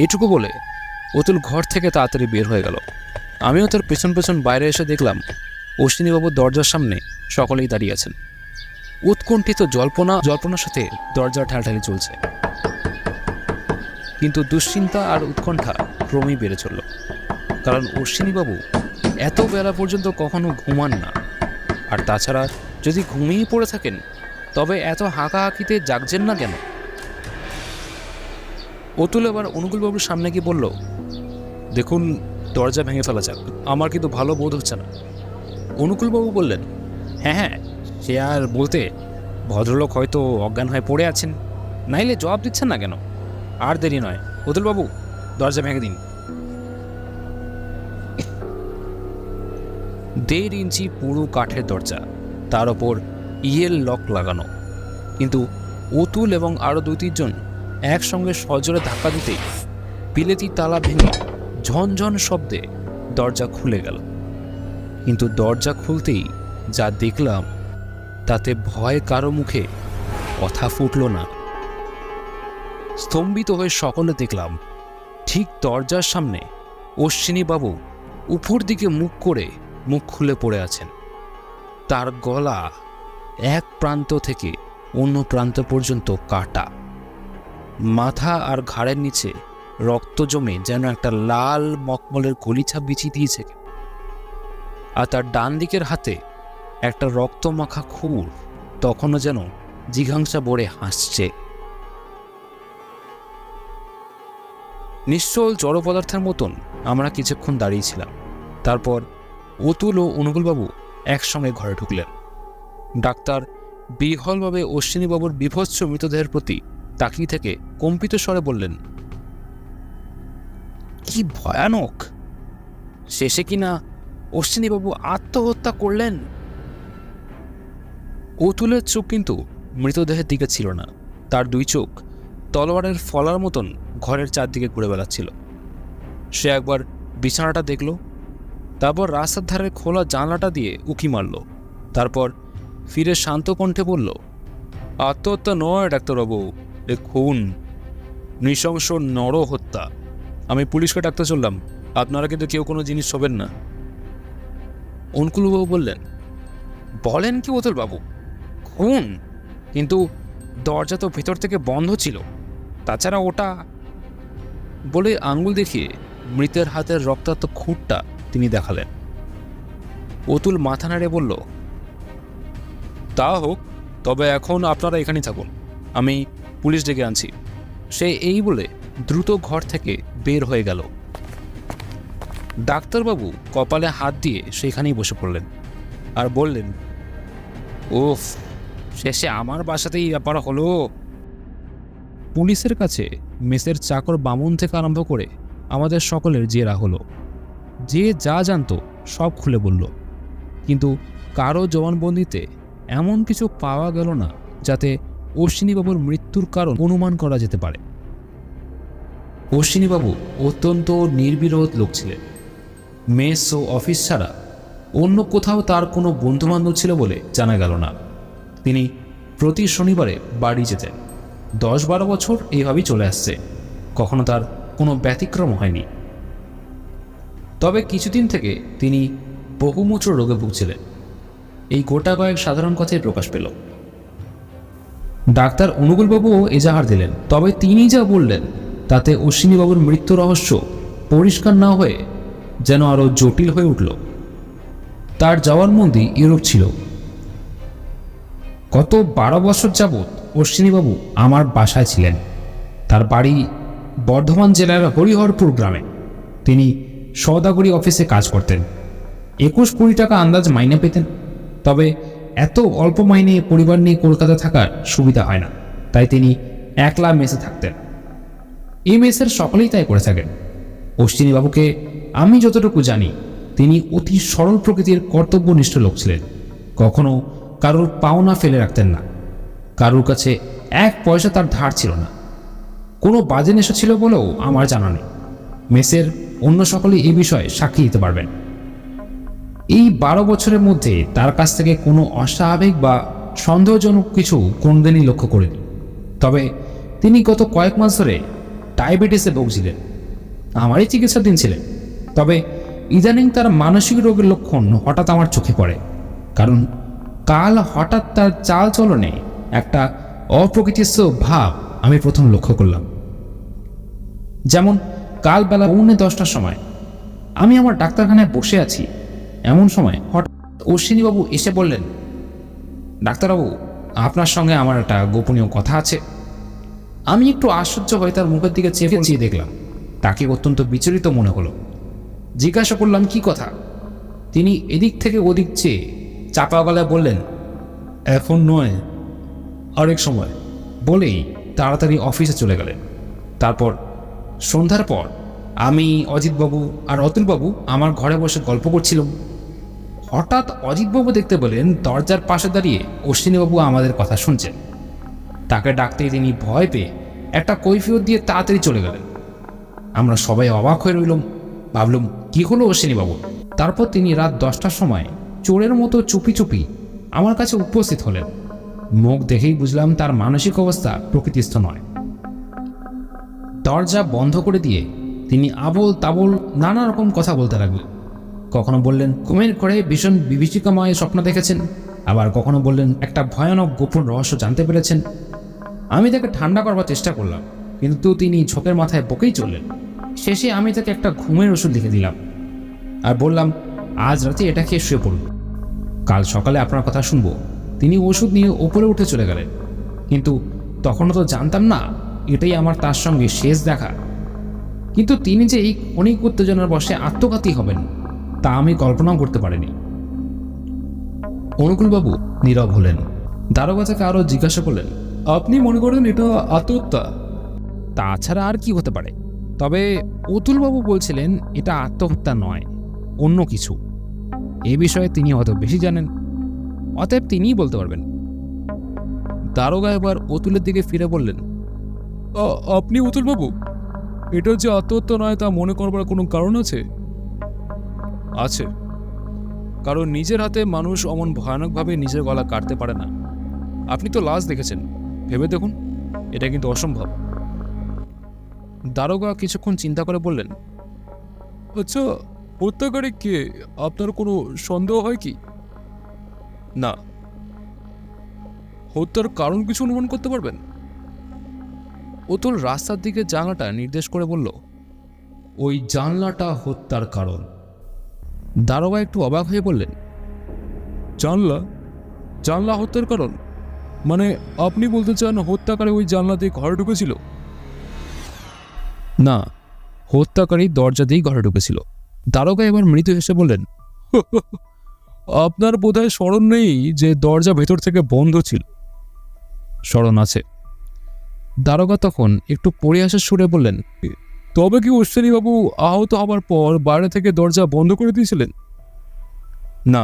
এইটুকু বলে অতুল ঘর থেকে তাড়াতাড়ি বের হয়ে গেল। আমিও তার পেছন পেছন বাইরে এসে দেখলাম অশ্বিনীবাবুর দরজার সামনে সকলেই দাঁড়িয়ে আছেন। উৎকণ্ঠিত জল্পনার সাথে দরজা ঠেলাঠেলি চলছে। কিন্তু দুশ্চিন্তা আর উৎকণ্ঠা ক্রমেই বেড়ে চলল, কারণ অশ্বিনীবাবু এত বেলা পর্যন্ত কখনো ঘুমান না। আর তাছাড়া যদি ঘুমিয়ে পড়ে থাকেন তবে এত হাঁকাহাঁকিতে জাগছেন না কেন? অতুল এবার অনুকূলবাবুর সামনে গিয়ে বলল, দেখুন, দরজা ভেঙে ফেলা যাক, আমার কিন্তু ভালো বোধ হচ্ছে না। অনুকূলবাবু বললেন, হ্যাঁ হ্যাঁ, সে আর বলতে, ভদ্রলোক হয়তো অজ্ঞান হয়ে পড়ে আছেন, নাইলে জবাব দিচ্ছেন না কেন? আর দেরি নয়, অতুলবাবু দরজা ভেঙে দিন। 1.5 ইঞ্চি পুরো কাঠের দরজা, তার ওপর ইয়েল লক লাগানো। কিন্তু অতুল এবং আরও 2-3 জন একসঙ্গে সজোরে ধাক্কা দিতেই বিলেতি তালা ভেঙে ঝনঝন শব্দে দরজা খুলে গেল। কিন্তু দরজা খুলতেই যা দেখলাম তাতে ভয় কারো মুখে কথা ফুটল না। স্তম্ভিত হয়ে সকলে দেখলাম ঠিক দরজার সামনে অশ্বিনীবাবু উপর দিকে মুখ করে মুখ খুলে পড়ে আছেন। তার গলা এক প্রান্ত থেকে অন্য প্রান্ত পর্যন্ত কাটা, মাথা আর ঘাড়ের নিচে রক্ত জমে যেন একটা লাল মকমলের গলিছা বিছিয়ে দিয়েছে। আর তার ডান দিকের হাতে একটা রক্তমাখা খুর তখনও যেন জিঘাংসা ভরে হাসছে। নিশ্চল জড় পদার্থের মতন আমরা কিছুক্ষণ দাঁড়িয়েছিলাম। তারপর অতুল ও অনুকূলবাবু একসঙ্গে ঘরে ঢুকলেন। ডাক্তার বিহ্বলভাবে অশ্বিনীবাবুর বিভৎস মৃতদেহের প্রতি তাকিয়ে থেকে কম্পিত স্বরে বললেন, কি ভয়ানক! শেষে কিনা অশ্বিনীবাবু আত্মহত্যা করলেন। অতুলের চোখ কিন্তু মৃতদেহের দিকে ছিল না। তার দুই চোখ তলোয়ারের ফলার মতন ঘরের চারদিকে ঘুরে বেড়াচ্ছিল। সে একবার বিছানাটা দেখল, তারপর রাস্তার ধারে খোলা জানলাটা দিয়ে উকি মারল। তারপর ফিরে শান্ত কণ্ঠে বলল, আত্মহত্যা নয় ডাক্তারবাবু, এ খুন, নৃশংস নরহত্যা। আমি পুলিশকে ডাকতে চললাম, আপনারা কিন্তু কেউ কোনো জিনিস ছবেন না। অনুকূলবাবু বললেন, বলেন কি অতুলবাবু, খুন? কিন্তু দরজা তো ভেতর থেকে বন্ধ ছিল, তাছাড়া ওটা... বলে আঙ্গুল দেখিয়ে মৃতের হাতের রক্তাক্ত খুঁটটা তিনি দেখালেন। অতুল মাথা নাড়ে বলল, তা হোক, তবে এখন আপনারা এখানেই থাকুন, আমি পুলিশ ডেকে আনছি। সে এই বলে দ্রুত ঘর থেকে বের হয়ে গেল। ডাক্তারবাবু কপালে হাত দিয়ে সেখানেই বসে পড়লেন আর বললেন, উফ, শেষে আমার বাসাতেই ব্যাপার হলো। পুলিশের কাছে মেসের চাকর বামুন থেকে আরম্ভ করে আমাদের সকলের জেরা হলো। যে যা জানতো সব খুলে বলল, কিন্তু কারো জবানবন্দিতে এমন কিছু পাওয়া গেল না যাতে অশ্বিনীবাবুর মৃত্যুর কারণ অনুমান করা যেতে পারে। অশ্বিনীবাবু অত্যন্ত নির্বিরোধ লোক ছিলেন। মেস ও অফিস ছাড়া অন্য কোথাও তার কোনো বন্ধুবান্ধব ছিল বলে জানা গেল না। তিনি প্রতি শনিবারে বাড়ি যেতেন। 10-12 বছর এইভাবেই চলে আসছে, কখনো তার কোনো ব্যতিক্রম হয়নি। তবে কিছুদিন থেকে তিনি বহুমূত্র রোগে ভুগছিলেন, এই গোটা কয়েক সাধারণ কথাই প্রকাশ পেল। ডাক্তার অনুকূলবাবুও এজাহার দিলেন, তবে তিনি যা বললেন তাতে অশ্বিনীবাবুর মৃত্যু রহস্য পরিষ্কার না হয়ে যেন আরও জটিল হয়ে উঠল। তার জবানবন্দি ইউরোপ ছিল। গত 12 বছর যাবৎ অশ্বিনীবাবু আমার বাসায় ছিলেন। তার বাড়ি বর্ধমান জেলার হরিহরপুর গ্রামে। তিনি সওদাগরি অফিসে কাজ করতেন। 21-20 টাকা আন্দাজ মাইনে পেতেন। তবে এত অল্প মাইনে পরিবার নিয়ে কলকাতা থাকার সুবিধা হয় না, তাই তিনি একলা মেসে থাকতেন। এই মেসের সকলেই তাই করে থাকেন। অশ্বিনীবাবুকে আমি যতটুকু জানি, তিনি অতি সরল প্রকৃতির কর্তব্যনিষ্ঠ লোক ছিলেন। কখনো কারোর পাওনা ফেলে রাখতেন না। কারোর কাছে 1 পয়সা তার ধার ছিল না। কোনো বাজে নেশা ছিল বলেও আমার জানা নেই। মেসের অন্য সকলেই এই বিষয়ে সাক্ষী দিতে পারবেন। এই 12 বছরের মধ্যে তার কাছ থেকে কোনো অস্বাভাবিক বা সন্দেহজনক কিছু কোনোদিনই লক্ষ্য করিনি। তবে তিনি গত কয়েক মাস ধরে ডায়াবেটিসে ভুগছিলেন। আমারই চিকিৎসাধীন ছিলেন। তবে ইদানিং তার মানসিক রোগের লক্ষণ হঠাৎ আমার চোখে পড়ে। কারণ কাল হঠাৎ তার চাল চলনে একটা অপ্রকৃতিস্থ ভাব আমি প্রথম লক্ষ্য করলাম। যেমন কাল বেলা 9:10টার সময় আমি আমার ডাক্তারখানায় বসে আছি। এমন সময় হঠাৎ অশ্বিনীবাবু এসে বললেন, ডাক্তারবাবু, আপনার সঙ্গে আমার একটা গোপনীয় কথা আছে। আমি একটু আশ্চর্য হয়ে তার মুখের দিকে চেয়ে দেখলাম। তাকে অত্যন্ত বিচলিত মনে হলো। জিজ্ঞাসা করলাম, কি কথা? তিনি এদিক থেকে ওদিক চেয়ে চাপা গলায় বললেন, এখন নয়, আরেক সময়, বলেই তাড়াতাড়ি অফিসে চলে গেলেন। তারপর সন্ধ্যার পর আমি, অজিতবাবু আর অতুলবাবু আমার ঘরে বসে গল্প করছিলাম। হঠাৎ অজিতবাবু দেখতে পেলেন দরজার পাশে দাঁড়িয়ে অশ্বিনীবাবু আমাদের কথা শুনছেন। তাকে ডাকতেই তিনি ভয় পেয়ে একটা কৈফিয়ত দিয়ে তাড়াতাড়ি চলে গেলেন। আমরা সবাই অবাক হয়ে রইলাম। ভাবলাম, কি হলো অশ্বিনীবাবু? তারপর তিনি রাত 10টার সময় চোরের মতো চুপি চুপি আমার কাছে উপস্থিত হলেন। মুখ দেখেই বুঝলাম তার মানসিক অবস্থা প্রকৃতিস্থ নয়। দরজা বন্ধ করে দিয়ে তিনি আবোল তাবোল নানা রকম কথা বলতে লাগলেন। কখনো বললেন ঘুমের ঘরে ভীষণ বিভীষিকাময় স্বপ্ন দেখেছেন, আবার কখনো বললেন একটা ভয়ানক গোপন রহস্য জানতে পেরেছেন। আমি তাকে ঠান্ডা করবার চেষ্টা করলাম, কিন্তু তিনি ঝোঁকের মাথায় বকেই চললেন। শেষে আমি তাকে একটা ঘুমের ওষুধ লিখে দিলাম আর বললাম আজ রাতে এটা খেয়ে শুয়ে পড়ব, কাল সকালে আপনার কথা শুনবো। তিনি ওষুধ নিয়ে ওপরে উঠে চলে গেলেন, কিন্তু তখনও তো জানতাম না এটাই আমার তার সঙ্গে শেষ দেখা। কিন্তু তিনি যে এই ক্ষণিক উত্তেজনার বশে আত্মঘাতী হবেন তা আমি কল্পনাও করতে পারিনি। অনুকূলবাবু নীরব হলেন। দারোগা তাকে আরও জিজ্ঞাসা করলেন, আপনি মনে করেন এটা আত্মহত্যা? তাছাড়া আর কি হতে পারে? তবে অতুলবাবু বলছিলেন এটা আত্মহত্যা নয়, অন্য কিছু। এ বিষয়ে তিনি হয়তো বেশি জানেন, অতএব তিনিই বলতে পারবেন। দারোগা এবার অতুলের দিকে ফিরে বললেন, আপনি অতুলবাবু, এটা যে আত্মহত্যা নয় তা মনে করবার কোনো কারণ আছে? আছে, কারণ নিজের হাতে মানুষ অমন ভয়ানকভাবে নিজের গলা কাটতে পারে না। আপনি তো লাশ দেখেছেন, ভেবে দেখুন, এটা কিন্তু অসম্ভব। দারোগা কিছুক্ষণ চিন্তা করে বললেন, আচ্ছা, হত্যাকারী কে? আপনার কোনো সন্দেহ হয় কি? না। হত্যার কারণ কিছু অনুমান করতে পারবেন? অতুল রাস্তার দিকে জানলাটা নির্দেশ করে বলল, ওই জানলাটা হত্যার কারণ। দারোগা একটু অবাক হয়ে বললেন, জানলা? জানলা হত্যার কারণ? মানে আপনি বলতে চান হত্যাকারী ওই জানলা দিয়ে ঘরে ঢুকেছিল? না, হত্যাকারী দরজা দিয়েই ঘরে ঢুকেছিল। দারোগা এবার মৃদু হেসে বললেন, আপনার বোধহয় স্মরণ নেই যে দরজা ভেতর থেকে বন্ধ ছিল? স্মরণ আছে। দারোগা তখন একটু পরিহাসের সুরে বললেন, তবে কি অশ্বিনীবাবু আহত হবার পর বাইরে থেকে দরজা বন্ধ করে দিয়েছিলেন? না,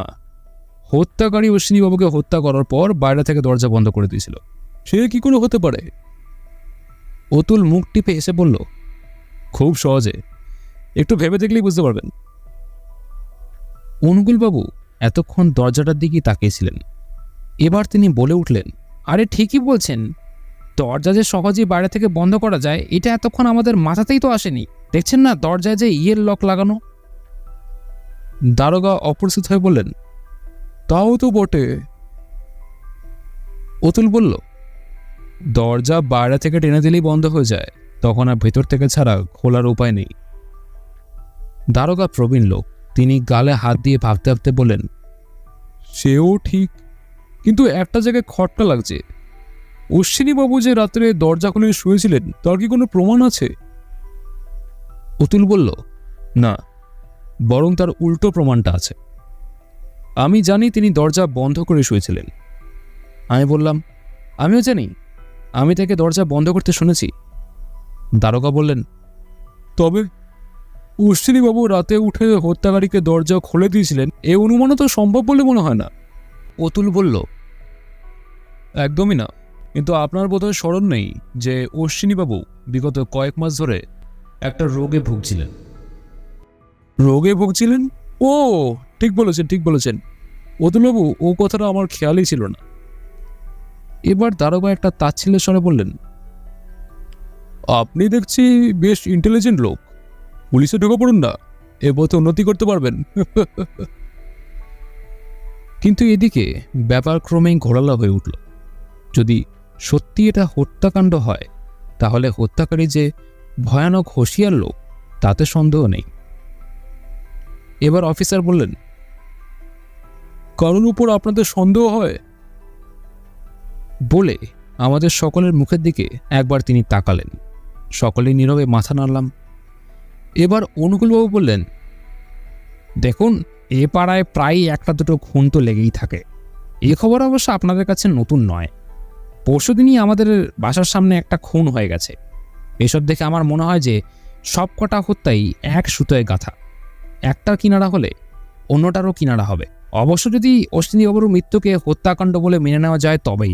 হত্যাকারী অশ্বিনীবাবুকে হত্যা করার পর বাইরে থেকে দরজা বন্ধ করে দিয়েছিল। সে কি করে হতে পারে? অতুল মুখ টিপে এসে বলল, খুব সহজে, একটু ভেবে দেখলেই বুঝতে পারবেন। অনুকূলবাবু এতক্ষণ দরজাটার দিকেই তাকিয়েছিলেন। এবার তিনি বলে উঠলেন, আরে ঠিকই বলছেন, দরজা যে সহজেই বাইরে থেকে বন্ধ করা যায় এটা এতক্ষণ আমাদের মাথাতেই তো আসেনি। দেখছেন না দরজায় যে ইয়ের লক লাগানো। দারোগা অপ্রস্তুত হয়ে বললেন, তাও তো বটে। অতুল বলল, দরজা বাইরে থেকে টেনে দিলেই বন্ধ হয়ে যায়, তখন আর ভেতর থেকে ছাড়া খোলার উপায় নেই। দারোগা প্রবীণ লোক, তিনি গালে হাত দিয়ে ভাবতে ভাবতে বললেন, সেও ঠিক, কিন্তু একটা জায়গায় খটকা লাগছে। অশ্বিনীবাবু যে রাত্রে দরজা খুলে শুয়েছিলেন তার কি কোনো প্রমাণ আছে? অতুল বলল, না, বরং তার উল্টো প্রমাণটা আছে। আমি জানি তিনি দরজা বন্ধ করে শুয়েছিলেন। আমি বললাম, আমিও জানি, আমি তাকে দরজা বন্ধ করতে শুনেছি। দারোগা বললেন, তবে অশ্বিনীবাবু রাতে উঠে হত্যাকারীকে দরজা খুলে দিয়েছিলেন এ অনুমানও তো সম্ভব বলে মনে হয় না। অতুল বলল, একদমই না, কিন্তু আপনার বোধহয় স্মরণ নেই যে অশ্বিনীবাবু বিগত কয়েক মাস ধরে একটা রোগে ভুগছিলেন। রোগে ভুগছিলেন? ও ঠিক বলেছেন, ঠিক বলেছেন। অতুলবাবু, ও কথাটা আমার খেয়ালই ছিল না। এবার দারোগা একটা তাচ্ছিল্যের স্বরে বললেন, আপনি দেখছি বেশ ইন্টেলিজেন্ট লোক, পুলিশে ঢুকে পড়ুন না, এ পথে উন্নতি করতে পারবেন। কিন্তু এদিকে ব্যাপার ক্রমেই ঘোরালা হয়ে উঠল। যদি সত্যি এটা হত্যাকাণ্ড হয় তাহলে হত্যাকারী যে ভয়ানক হুঁশিয়ার লোক তাতে সন্দেহ নেই। এবার অফিসার বললেন, কারোর উপর আপনাদের সন্দেহ হয়? বলে আমাদের সকলের মুখের দিকে একবার তিনি তাকালেন। সকলেই নীরবে মাথা নাড়লাম। এবার অনুকূলবাবু বললেন, দেখুন, এ পাড়ায় প্রায় একটা দুটো খুন তো লেগেই থাকে। এ খবর অবশ্য আপনাদের কাছে নতুন নয়। পরশুদিনই আমাদের বাসার সামনে একটা খুন হয়ে গেছে। এসব দেখে আমার মনে হয় যে সব কটা হত্যাই এক সুতোয় গাঁথা। একটার কিনারা হলে অন্যটারও কিনারা হবে, অবশ্য যদি অশ্বিনীবাবুর মৃত্যুকে হত্যাকাণ্ড বলে মেনে নেওয়া যায় তবেই।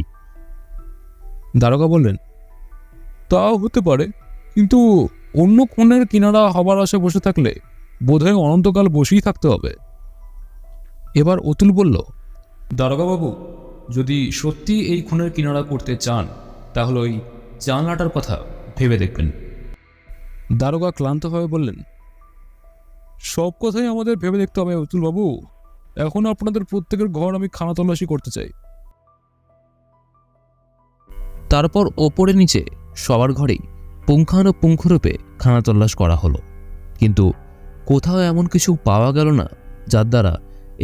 দারোগা বললেন, তাও হতে পারে, কিন্তু অন্য খুনের কিনারা হবার আশে বসে থাকলে বোধহয় অনন্তকাল বসেই থাকতে হবে। এবার অতুল বলল, দারোগাবাবু, যদি সত্যি এই খুনের কিনারা করতে চান তাহলে ওই জানলাটার কথা ভেবে দেখবেন। দারোগা ক্লান্তভাবে বললেন, সব কথাই আমাদের ভেবে দেখতে হবে অতুল বাবু। এখন আপনাদের প্রত্যেকের ঘর আমি খানা তল্লাশি করতে চাই। তারপর ওপরে নিচে সবার ঘরেই পুঙ্খানুপুঙ্খরূপে খানা তল্লাশ করা হলো, কিন্তু কোথাও এমন কিছু পাওয়া গেল না যার দ্বারা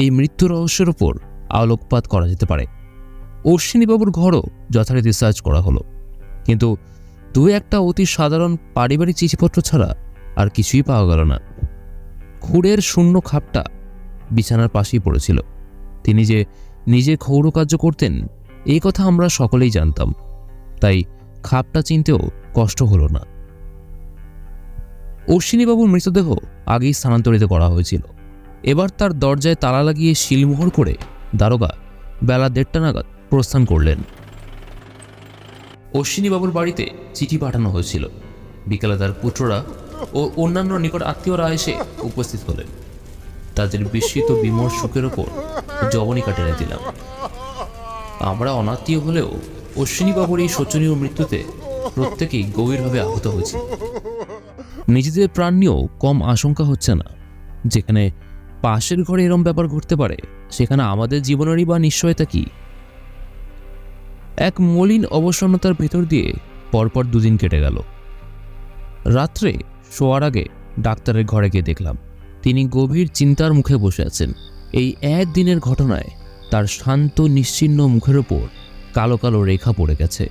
এই মৃত্যু রহস্যের ওপর আলোকপাত করা যেতে পারে। অশ্বিনীবাবুর ঘরও যথারীতি সার্চ করা হলো, কিন্তু দু একটা অতি সাধারণ পারিবারিক চিঠিপত্র ছাড়া আর কিছুই পাওয়া গেল না। খুঁড়ের শূন্য খাপটা বিছানার পাশেই পড়েছিল। তিনি যে নিজে ক্ষৌর কার্য করতেন এই কথা আমরা সকলেই জানতাম, তাই খাপটা চিনতেও কষ্ট হলো না। অশ্বিনীবাবুর মৃতদেহ আগেই স্থানান্তরিত করা হয়েছিল। এবার তার দরজায় তালা লাগিয়ে শিলমোহর করে দারোগা বেলা 1:30 নাগাদ প্রস্থান করলেন। অশ্বিনীবাবুর বাড়িতে চিঠি পাঠানো হয়েছিল। বিকেলে তার পুত্ররা ও অন্যান্য নিকট আত্মীয়রা এসে উপস্থিত হলেন। তাদের বিস্মিত বিমর সুখের ওপর জবনিকা টেনে দিলাম। আমরা অনাত্মীয় হলেও অশ্বিনীবাবুর এই শোচনীয় মৃত্যুতে প্রত্যেকেই গভীরভাবে আহত হয়েছে। নিজেদের প্রাণ নিয়েও কম আশঙ্কা হচ্ছে না। যেখানে পাশের ঘরে এরম ব্যাপার ঘটতে পারে, সেখানে আমাদের জীবনেরই বা নিশ্চয়তা কি? এক মলিন অবসন্নতার ভেতর দিয়ে পরপর 2 দিন কেটে গেল। রাত্রে শোয়ার আগে ডাক্তারের ঘরে গিয়ে দেখলাম তিনি গভীর চিন্তার মুখে বসে আছেন। এই একদিনের ঘটনায় তার শান্ত নিশ্চিহ্ন মুখের ওপর কালো কালো রেখা পড়ে গেছে।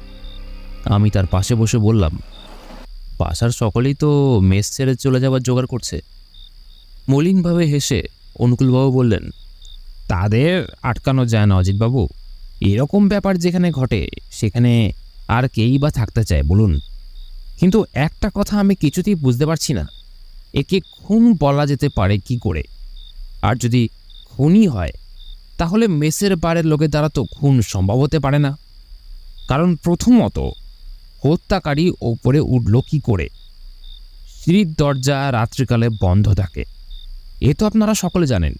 আমি তার পাশে বসে বললাম, পাশার সকলেই তো মেস ছেড়ে চলে যাবার জোগাড় করছে। মলিনভাবে হেসে অনুকূলবাবু বললেন, তাদের আটকানো যায় না অজিতবাবু। এরকম ব্যাপার যেখানে ঘটে সেখানে আর কেই বা থাকতে চায় বলুন? কিন্তু একটা কথা আমি কিছুতেই বুঝতে পারছি না, একে খুন বলা যেতে পারে কি করে? আর যদি খুনই হয় তাহলে মেসের বারের লোকের দ্বারা তো খুন সম্ভব হতে পারে না। কারণ প্রথমত হত্যাকারী ওপরে উঠল কি করে? সিঁড়ির দরজা রাত্রিকালে বন্ধ থাকে, এ তো আপনারা সকলে জানেন।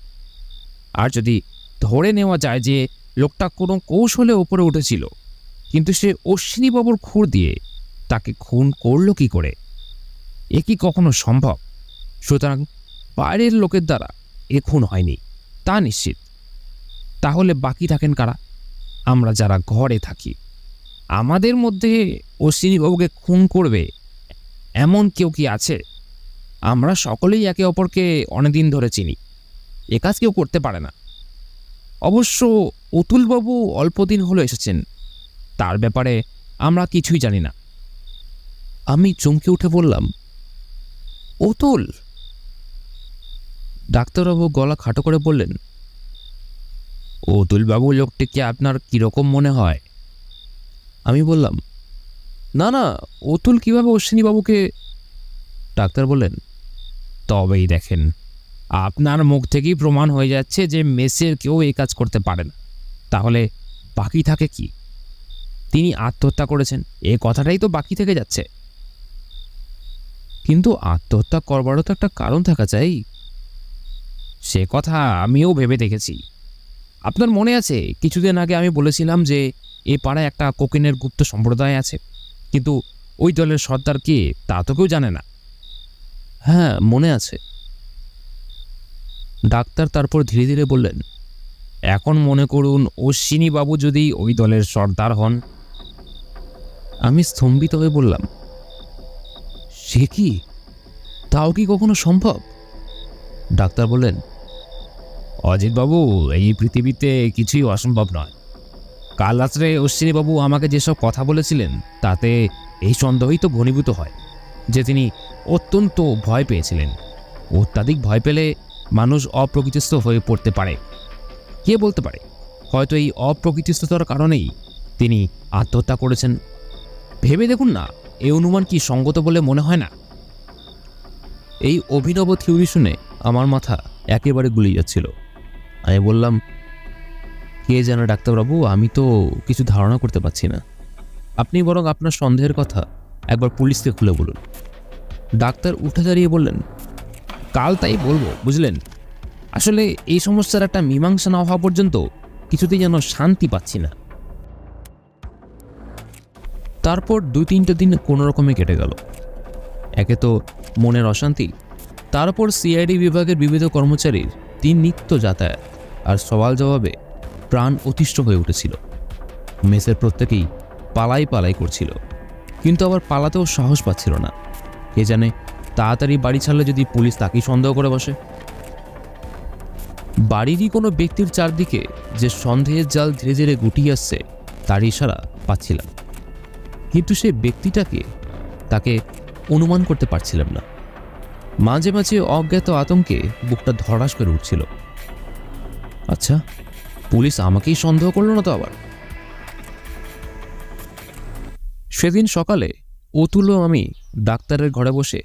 আর যদি ধরে নেওয়া যায় যে লোকটা কোনো কৌশলে ওপরে উঠেছিল, কিন্তু সে অশ্বিনীবাবুর খুর দিয়ে তাকে খুন করলো কি করে? এ কি কখনো সম্ভব? সুতরাং বাইরের লোকের দ্বারা এ খুন হয়নি তা নিশ্চিত। তাহলে বাকি থাকেন কারা? আমরা যারা ঘরে থাকি। আমাদের মধ্যে অশ্বিনীবাবুকে খুন করবে এমন কেউ কি আছে? আমরা সকলেই একে অপরকে অনেকদিন ধরে চিনি, এ কাজ কেউ করতে পারে না। অবশ্য অতুলবাবু অল্পদিন হলো এসেছেন, তার ব্যাপারে আমরা কিছুই জানি না। আমি চমকে উঠে বললাম, অতুল? ডাক্তারবাবু গলা খাটো করে বললেন, অতুলবাবু লোকটিকে আপনার কীরকম মনে হয়? আমি বললাম, না না, অতুল কীভাবে অশ্বিনীবাবুকে? ডাক্তার বললেন, তবেই দেখেন, আপনার মুখ থেকেই প্রমাণ হয়ে যাচ্ছে যে মেসের কেউ এই কাজ করতে পারে না। তাহলে বাকি থাকে কি? তিনি আত্মহত্যা করেছেন, এ কথাটাই তো বাকি থেকে যাচ্ছে। কিন্তু আত্মহত্যা করবারও তো একটা কারণ থাকা চাই। সে কথা আমিও ভেবে দেখেছি। আপনার মনে আছে কিছুদিন আগে আমি বলেছিলাম যে এ পাড়ায় একটা কোকেনের গুপ্ত সম্প্রদায় আছে, কিন্তু ওই দলের সর্দার কে তা তো কেউ জানে না। হ্যাঁ, মনে আছে। ডাক্তার তারপর ধীরে ধীরে বললেন, এখন মনে করুন অশ্বিনীবাবু যদি ওই দলের সর্দার হন। আমি স্তম্ভিত হয়ে বললাম, সে কি? তাও কি কখনো সম্ভব? ডাক্তার বললেন, অজিতবাবু, এই পৃথিবীতে কিছুই অসম্ভব নয়। কাল রাত্রে অশ্বিনীবাবু আমাকে যেসব কথা বলেছিলেন তাতে এই সন্দেহই তো ঘনীভূত হয় যে তিনি অত্যন্ত ভয় পেয়েছিলেন। অত্যাধিক ভয় পেলে মানুষ অপ্রকৃতিস্থ হয়ে পড়তে পারে। কে বলতে পারে, হয়তো এই অপ্রকৃতিস্থতার কারণেই তিনি আত্মহত্যা করেছেন। ভেবে দেখুন না, এই অনুমান কি সঙ্গত বলে মনে হয় না? এই অভিনব থিওরি শুনে আমার মাথা একেবারে গুলিয়ে যাচ্ছিল। আমি বললাম, কে জানে ডাক্তারবাবু, আমি তো কিছু ধারণা করতে পারছি না। আপনি বরং আপনার সন্দেহের কথা একবার পুলিশকে খুলে বলুন। ডাক্তার উঠে দাঁড়িয়ে বললেন, কাল তাই বলবো, বুঝলেন? আসলে এই সমস্যার একটা মীমাংসা না হওয়া পর্যন্ত কিছুতেই যেন শান্তি পাচ্ছি না। তারপর 2-3 দিন কোনো রকমে কেটে গেল। একে তো মনের অশান্তি, তারপর সিআইডি বিভাগের বিবিধ কর্মচারীর দিন নিত্য যাতায়াত আর সওয়াল জবাবে প্রাণ অতিষ্ঠ হয়ে উঠেছিল। মেসের প্রত্যেকেই পালাই পালাই করছিল, কিন্তু আবার পালাতেও সাহস পাচ্ছিল না। কে জানে তাড়াতাড়ি বাড়ি ছাড়লে যদি পুলিশ তাকেই সন্দেহ করে বসে। বাড়িরই কোনো ব্যক্তির চারদিকে যে সন্দেহের জাল ধীরে ধীরে গুটিয়ে আসছে তার ইশারা পাচ্ছিলাম, কিন্তু সেই ব্যক্তিটাকে তাকে অনুমান করতে পারছিলাম না। মাঝে মাঝে অজ্ঞাত আতঙ্কে বুকটা ধড়াস করে উঠছিল। আচ্ছা, পুলিশ আমাকেই সন্দেহ করলো না তো আবার? সেদিন সকালে অতুল ও আমি ডাক্তারের ঘরে বসে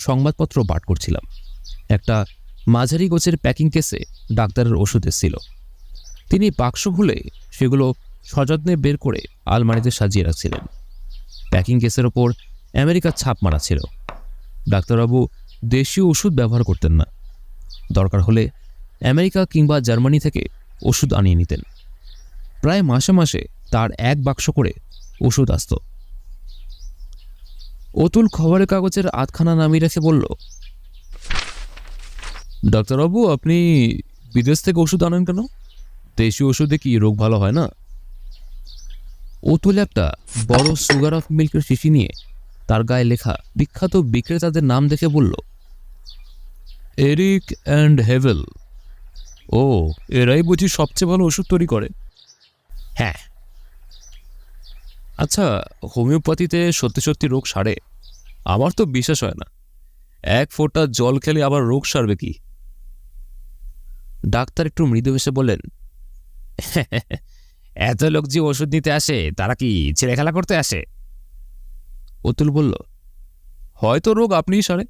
সংবাদপত্র পাঠ করছিলাম। একটা মাঝারি গোছের প্যাকিং কেসে ডাক্তারের ওষুধ এসেছিল। তিনি বাক্স খুলে সেগুলো সযত্নে বের করে আলমারিতে সাজিয়ে রাখছিলেন। প্যাকিং কেসের ওপর আমেরিকার ছাপ মারা ছিল। ডাক্তারবাবু দেশীয় ওষুধ ব্যবহার করতেন না, দরকার হলে আমেরিকা কিংবা জার্মানি থেকে ওষুধ আনিয়ে নিতেন। প্রায় মাসে মাসে তার এক বাক্স করে ওষুধ আসত। অতুল খবরের কাগজের আধখানা নামিয়ে রেখে বলল, ডাক্তারবাবু, আপনি বিদেশ থেকে ওষুধ আনেন কেন? দেশীয় ওষুধে কি রোগ ভালো হয় না? অতুল একটা বড় সুগার অফ মিল্কের শিশি নিয়ে তার গায়ে লেখা বিখ্যাত বিক্রেতাদের নাম দেখে বলল, এরিক অ্যান্ড হেভেল। ও, এরাই বুঝি সবচেয়ে ভালো ওষুধ তৈরি করে? হ্যাঁ। আচ্ছা, হোমিওপ্যাথিতে সত্যি সত্যি রোগ সারে? আমার তো বিশ্বাস হয় না। এক ফোঁটা জল খেলে আবার রোগ সারবে কি? ডাক্তার একটু মৃদু হেসে বললেন, এত লোক যে ওষুধ নিতে আসে তারা কি ছেলে খেলা করতে আসে? অতুল বলল, হয়তো রোগ আপনিই সারে,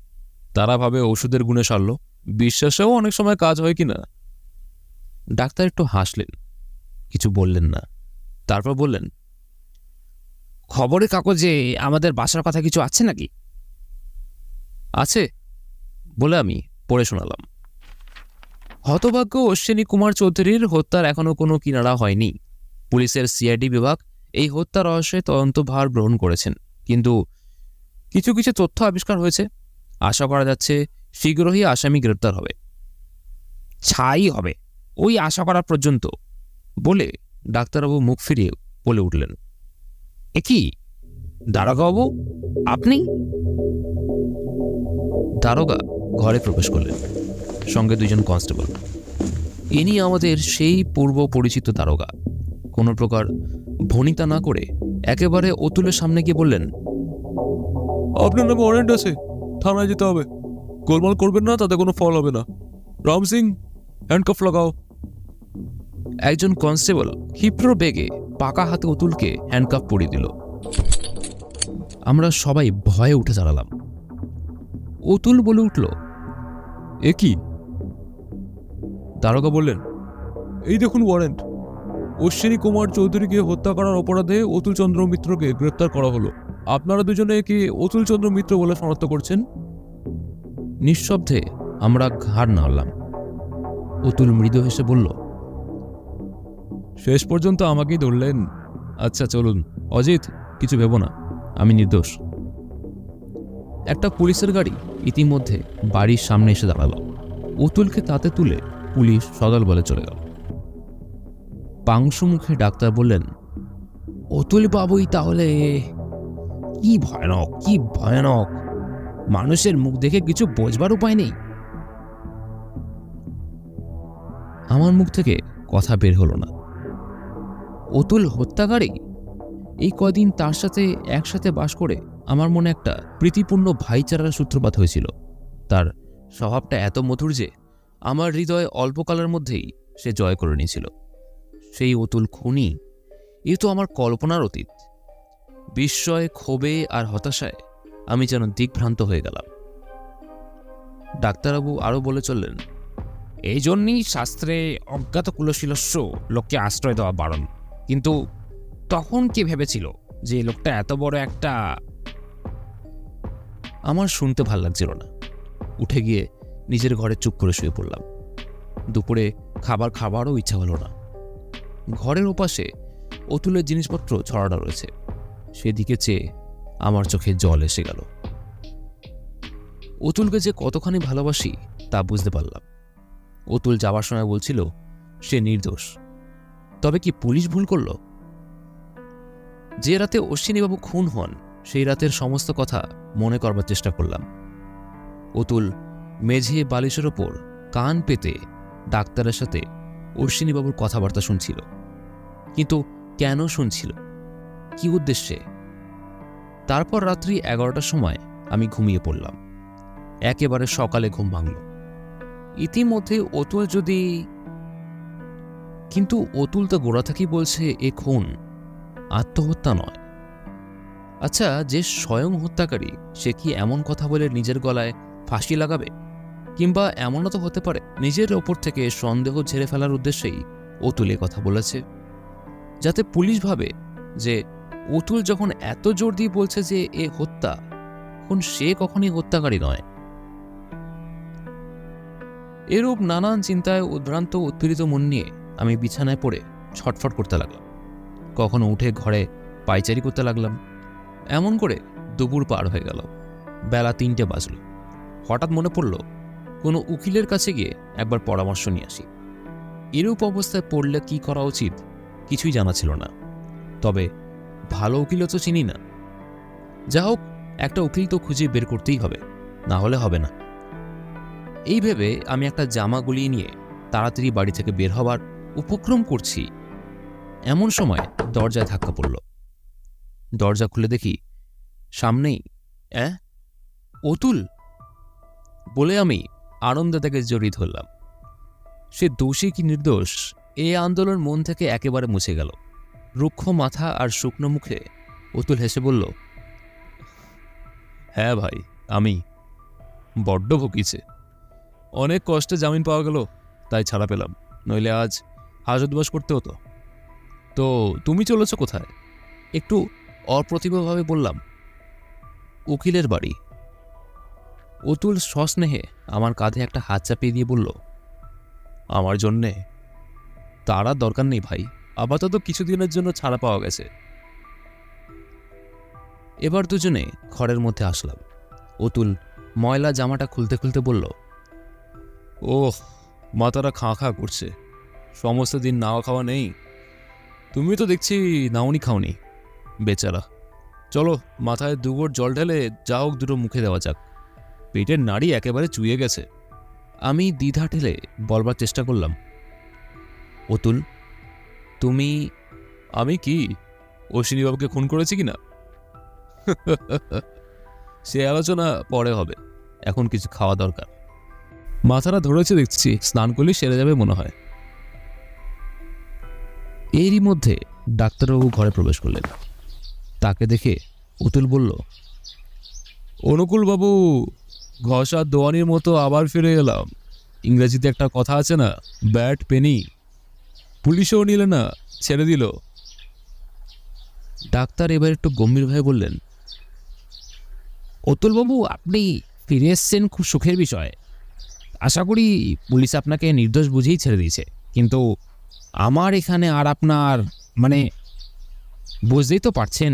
তারা ভাবে ওষুধের গুণে সারল। বিশ্বাসেও অনেক সময় কাজ হয় কি না। ডাক্তার একটু হাসলেন, কিছু বললেন না। তারপর বললেন, খবরের কাগজে আমাদের বাসার কথা কিছু আছে নাকি? আছে বলে আমি পড়ে শোনালাম। হতভাগ্য অশ্বিনী কুমার চৌধুরীর হত্যার এখনো কোনো কিনারা হয়নি। পুলিশের সিআইডি বিভাগ এই হত্যা রহস্যে তদন্তভার গ্রহণ করেছেন, কিন্তু কিছু কিছু তথ্য আবিষ্কার হয়েছে। আশা করা যাচ্ছে শীঘ্রই আসামি গ্রেপ্তার হবে। ছাই হবে ওই আশা করা পর্যন্ত, বলে ডাক্তারবাবু মুখ ফিরিয়ে বলে উঠলেন, এ কি দারোগাবাবু, আপনি? দারোগা ঘরে প্রবেশ করলেন, সঙ্গে দুজন কনস্টেবল। ইনি আমাদের সেই পূর্ব পরিচিত দারোগা। কোনো প্রকার ভনিতা না করে একেবারে অতুলের সামনে গিয়ে বললেন, আপনার নামে ওয়ারেন্ট আছে, থানায় যেতে হবে। গোলমাল করবেন না, তাতে কোনো ফল হবে না। রাম সিং, হ্যান্ডকাফ লাগাও। একজন কনস্টেবল ক্ষিপ্র বেগে পাকা হাতে অতুলকে হ্যান্ডকাফ পরিয়ে দিল। আমরা সবাই ভয়ে উঠে দাঁড়ালাম। অতুল বলে উঠল, এ কি? দারোগা বললেন, এই দেখুন ওয়ারেন্ট। অশ্বিনী কুমার চৌধুরীকে হত্যা করার অপরাধে অতুল চন্দ্র মিত্রকে গ্রেপ্তার করা হলো। আপনারা দুজনে কি অতুল চন্দ্র মিত্র বলে শনাক্ত করছেন? নিঃশব্দে আমরা ঘাড় নাড়লাম। অতুল মৃদু হেসে বলল, শেষ পর্যন্ত আমাকেই ধরলেন। আচ্ছা চলুন অজিত, কিছু ভেবো না, আমি নির্দোষ। একটা পুলিশের গাড়ি ইতিমধ্যে বাড়ির সামনে এসে দাঁড়ালো। অতুলকে তাতে তুলে পুলিশ সদল বলে চলে গেল। পাংশু মুখে ডাক্তার বললেন, অতুল বাবুই তাহলে? কি ভয়ানক, কি ভয়ানক! মানুষের মুখ দেখে কিছু বোঝবার উপায় নেই। আমার মুখ থেকে কথা বের হলো না। অতুল হত্যাকারী? এই কদিন তার সাথে একসাথে বাস করে আমার মনে একটা প্রীতিপূর্ণ ভাইচারার সূত্রপাত হয়েছিল। তার স্বভাবটা এত মধুর যে আমার হৃদয়ে অল্পকালের মধ্যেই সে জয় করে নিয়েছিল। সেই অতুল খুনি? এ তো আমার কল্পনার অতীত। বিস্ময়, ক্ষোভে আর হতাশায় আমি যেন দিগ্ভ্রান্ত হয়ে গেলাম। ডাক্তারবাবু আরও বলে চললেন, এই জন্যই শাস্ত্রে অজ্ঞাত কুলশীলস্য লোককে আশ্রয় দেওয়া বারণ। কিন্তু তখন কে ভেবেছিল যে লোকটা এত বড় একটা... আমার শুনতে ভাল লাগছিল না। উঠে গিয়ে নিজের ঘরে চুপ করে শুয়ে পড়লাম। দুপুরে খাবারও ইচ্ছা হলো না। ঘরের ওপাশে অতুলের জিনিসপত্র ছড়ানো রয়েছে, সেদিকে চেয়ে আমার চোখে জল এসে গেল। অতুলকে যে কতখানি ভালোবাসি তা বুঝতে পারলাম। অতুল যাওয়ার সময় বলছিল সে নির্দোষ। তবে কি পুলিশ ভুল করল? যে রাতে অশ্বিনীবাবু খুন হন সেই রাতের সমস্ত কথা মনে করবার চেষ্টা করলাম। অতুল মেঝে বালিশের ওপর কান পেতে ডাক্তারের সাথে অশ্বিনীবাবুর কথাবার্তা শুনছিল। কিন্তু কেন শুনছিল, কি উদ্দেশ্যে? তারপর রাত্রি 11টার সময় আমি ঘুমিয়ে পড়লাম। একেবারে সকালে ঘুম ভাঙল। ইতিমধ্যে অতুল যদি... কিন্তু অতুল তো গোড়া থেকেই বলছে এ খুন, আত্মহত্যা নয়। আচ্ছা, যে স্বয়ং হত্যাকারী সে কি এমন কথা বলে নিজের গলায় ফাঁসি লাগাবে? কিংবা এমনও তো হতে পারে নিজের ওপর থেকে সন্দেহ ঝেড়ে ফেলার উদ্দেশ্যেই অতুল কথা বলেছে, যাতে পুলিশ ভাবে যে অতুল যখন এত জোর দিয়ে বলছে যে এ হত্যা, তখন সে কখনই হত্যাকারী নয়। এরূপ নানান চিন্তায় উদ্ভ্রান্ত উৎপীড়িত মন নিয়ে আমি বিছানায় পড়ে ছটফট করতে লাগলাম। কখনো উঠে ঘরে পায়চারি করতে লাগলাম। এমন করে দুপুর পার হয়ে গেল। বেলা 3টে বাজল। হঠাৎ মনে পড়ল কোনো উকিলের কাছে গিয়ে একবার পরামর্শ নিয়ে আসি। এরূপ অবস্থায় পড়লে কি করা উচিত কিছুই জানা ছিল না। তবে ভালো উকিলও তো চিনি না। যা হোক, একটা উকিল তো খুঁজে বের করতেই হবে, না হলে হবে না। এই ভেবে আমি একটা জামা গলিয়ে নিয়ে তাড়াতাড়ি বাড়ি থেকে বের হবার উপক্রম করছি। এমন সময় দরজায় ধাক্কা পড়ল। দরজা খুলে দেখি সামনেই অতুল বলে আমি আনন্দে তাকে জড়িয়ে ধরলাম। সে দোষী কি নির্দোষ এ আন্দোলন মন থেকে একেবারে মুছে গেল। রুক্ষ মাথা আর শুকনো মুখে অতুল হেসে বলল, হ্যাঁ ভাই, আমি বড্ড ভুগিছে। অনেক কষ্টে জামিন পাওয়া গেল, তাই ছাড়া পেলাম, নইলে আজ হাজতবাস করতে হতো। তো তুমি চলেছ কোথায়? একটু অপ্রতিভভাবে বললাম, উকিলের বাড়ি। অতুল সস্নেহে আমার কাঁধে একটা হাত চাপিয়ে দিয়ে বলল, আমার জন্যে? তার আর দরকার নেই ভাই, আপাতত কিছুদিনের জন্য ছাড়া পাওয়া গেছে। এবার দুজনে ঘরের মধ্যে আসলাম। অতুল ময়লা জামাটা খুলতে খুলতে বলল, ওহ, মাথাটা খাঁ খাঁ করছে। সমস্ত দিন নাওয়া খাওয়া নেই। তুমি তো দেখছি নাওনি খাওনি, বেচারা। চলো মাথায় 2 গোট জল ঢেলে যা হোক দুটো মুখে দেওয়া যাক, পেটের নাড়ি একেবারে চুইয়ে গেছে। আমি দ্বিধা ঠেলে বলবার চেষ্টা করলাম, অতুল তুমি... আমি কি অশ্বিনীবাবুকে খুন করেছি কিনা? সে আলোচনা পরে হবে, এখন কিছু খাওয়া দরকার। মাথাটা ধরেছে দেখছি, স্নান করলে সেরে যাবে মনে হয়। এরই মধ্যে ডাক্তারবাবু ঘরে প্রবেশ করলেন। তাকে দেখে অতুল বলল, অনুকূলবাবু, ঘষা দোয়ানির মতো আবার ফিরে এলাম। ইংরেজিতে একটা কথা আছে না, ব্যাট পেনি। পুলিশও নিলে না, ছেড়ে দিল। ডাক্তার এবার একটু গম্ভীরভাবে বললেন, অতুলবাবু, আপনি ফিরে এসছেন, খুব সুখের বিষয়। আশা করি পুলিশ আপনাকে নির্দোষ বুঝেই ছেড়ে দিয়েছে। কিন্তু আমার এখানে আর আপনার বুঝতেই তো পারছেন,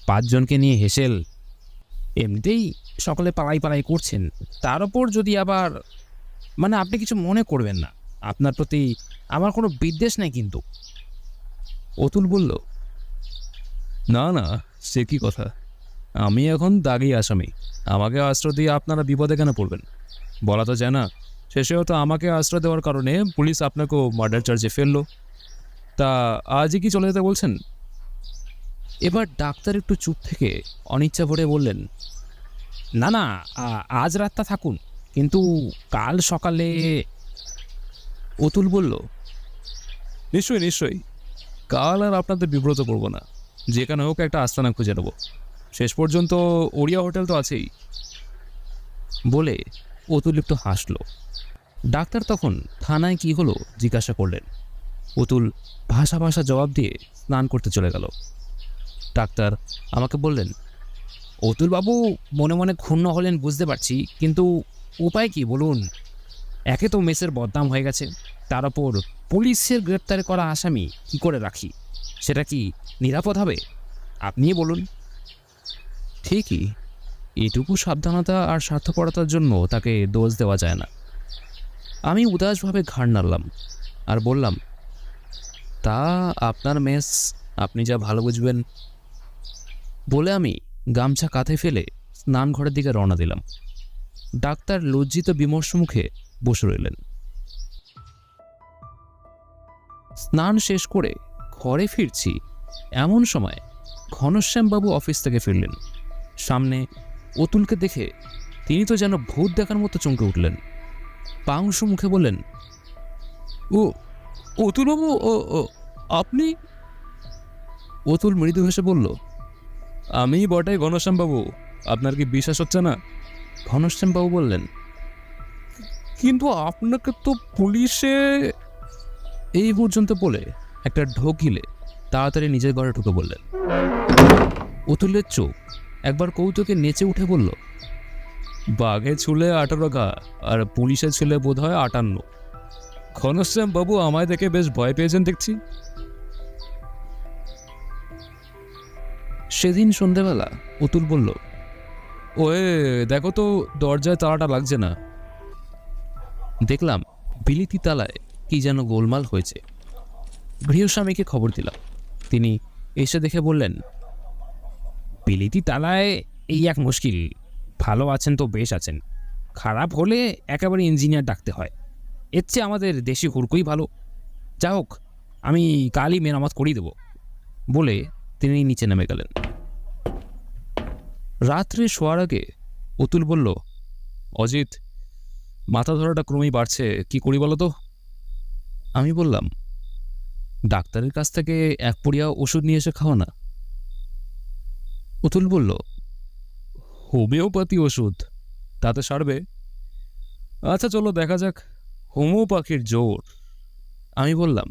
5 জনকে নিয়ে হেসেল। এমনিতেই সকলে পালাই পালাই করছেন, তার ওপর যদি আবার আপনি কিছু মনে করবেন না, আপনার প্রতি আমার কোনো বিদ্বেষ নেই কিন্তু। অতুল বলল, না না, সে কি কথা, আমি এখন দাগি আসামি। আমাকে আশ্রয় দিয়ে আপনারা বিপদে কেন পড়বেন? বলা তো যায় না, শেষে হয়তো আমাকে আশ্রয় দেওয়ার কারণে পুলিশ আপনাকেও মার্ডার চার্জে ফেললো। তা আজই কি চলে যেতে বলছেন? এবার ডাক্তার একটু চুপ থেকে অনিচ্ছা ভরে বললেন, না না, আজ রাতটা থাকুন, কিন্তু কাল সকালে। অতুল বলল, নিশ্চয়ই নিশ্চয়ই, কাল আর আপনাদের বিব্রত করব না। যেখানে হোক একটা আস্তানা খুঁজে নেব। শেষ পর্যন্ত ওড়িয়া হোটেল তো আছেই। বলে অতুল একটু হাসল। ডাক্তার তখন থানায় কি হলো জিজ্ঞাসা করলেন। অতুল ভাষা ভাষা জবাব দিয়ে স্নান করতে চলে গেল। ডাক্তার আমাকে বললেন, অতুলবাবু মনে মনে ক্ষুণ্ণ হলেন বুঝতে পারছি, কিন্তু উপায় কি বলুন? একে তো মেসের বদনাম হয়ে গেছে, তার ওপর পুলিশের গ্রেপ্তার করা আসামি কি করে রাখি? সেটা কি নিরাপদ হবে? আপনিই বলুন। ঠিকই, এটুকু সাবধানতা আর স্বার্থপরতার জন্য তাকে দোষ দেওয়া যায় না। আমি উদাসভাবে ঘাড় নাড়লাম আর বললাম, তা আপনার মেস, আপনি যা ভালো বুঝবেন। বলে আমি গামছা কাঁধে ফেলে স্নানঘরের দিকে রওনা দিলাম। ডাক্তার লজ্জিত বিমর্ষ মুখে বসে রইলেন। স্নান শেষ করে ঘরে ফিরছি এমন সময় ঘনশ্যামবাবু অফিস থেকে ফিরলেন। সামনে অতুলকে দেখে তিনি তো যেন ভূত দেখার মতো চমকে উঠলেন। পাংশু মুখে বললেন, ও অতুলবাবু, ও ও আপনি? অতুল মৃদু হেসে বলল, আমি বটে ঘনশ্যামবাবু, আপনার কি বিশ্বাস হচ্ছে না? ঘনশ্যামবাবু বললেন, কিন্তু আপনাকে তো পুলিশে। এই পর্যন্ত বলে একটা ঢোক গিলে তাড়াতাড়ি নিজের ঘরে ঢুকে বললেন। অতুলের চোখ একবার কৌতুকে নেচে উঠে বলল, বাঘে ছুলে 18 ঘা আর পুলিশে ছুলে বোধ হয় 58। ঘনশ্যাম বাবু আমায় দেখে বেশ ভয় পেয়েছেন দেখছি। সেদিন সন্ধ্যেবেলা অতুল বলল, ওয়ে দেখো তো দরজায় তালাটা লাগছে না। দেখলাম বিলিতি তালায় কি যেন গোলমাল হয়েছে। গৃহস্বামীকে খবর দিলাম। তিনি এসে দেখে বললেন, বিলিতি তালায় এই এক মুশকিল, ভালো আছেন তো বেশ আছেন, খারাপ হলে একেবারে ইঞ্জিনিয়ার ডাকতে হয়। এর চেয়ে আমাদের দেশি হুড়কোই ভালো। যা হোক, আমি কালই মেরামত করিয়ে দেব। বলে তিনি নিচে নেমে গেলেন। রাত্রে শোয়ার আগে অতুল বলল, অজিত, মাথা ধরাটা ক্রমেই বাড়ছে, কি করি বলো তো? আমি বললাম, ডাক্তারের কাছ থেকে এক পুড়িয়া ওষুধ নিয়ে এসে খাও না। অতুল বলল, হোমিওপ্যাথি ওষুধ, তাতে সারবে? আচ্ছা চলো দেখা যাক, হোমিওপ্যাথির জোর। আমি বললাম,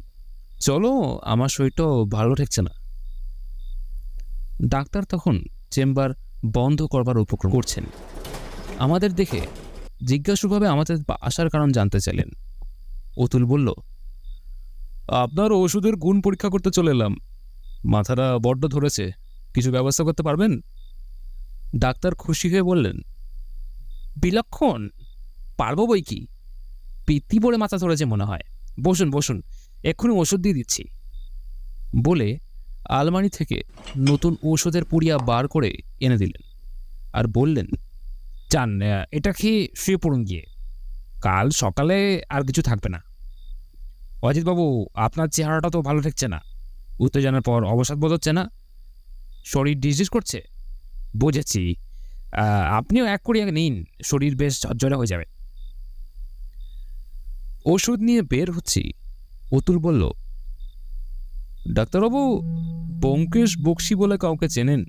চলো, আমার শরীরটাও ভালো ঠেকছে না। ডাক্তার তখন চেম্বার বন্ধ করবার উপক্রম করছেন। আমাদের দেখে জিজ্ঞাসুভাবে আমাদের আসার কারণ জানতে চাইলেন। অতুল বলল, আপনার ওষুধের গুণ পরীক্ষা করতে চলে এলাম। মাথাটা বড্ড ধরেছে, কিছু ব্যবস্থা করতে পারবেন? ডাক্তার খুশি হয়ে বললেন, বিলক্ষণ, পারবো বই কি, পিত্তি পড়ে মাথা ধরেছে মনে হয়। বসুন বসুন, এক্ষুনি ওষুধ দিয়ে দিচ্ছি। বলে আলমারি থেকে নতুন ঔষধের পুড়িয়া বার করে এনে দিলেন আর বললেন, চান এটা খেয়ে শুয়ে পড়ুন গিয়ে, কাল সকালে আর কিছু থাকবে না। অজিতবাবু, আপনার চেহারাটা তো ভালো ঠেকছে না, উত্তেজনার পর অবসাদ বোধ হচ্ছে না, শরীর ডিসডিস করছে। বুঝেছি, আপনিও এক করিয়া নিন, শরীর বেশ ঝরঝরে হয়ে যাবে। ওষুধ নিয়ে বের হচ্ছি, অতুল বলল, ডাক্তারবাবু, ব্যোমকেশ বক্সী বলে কাউকে চেনেন?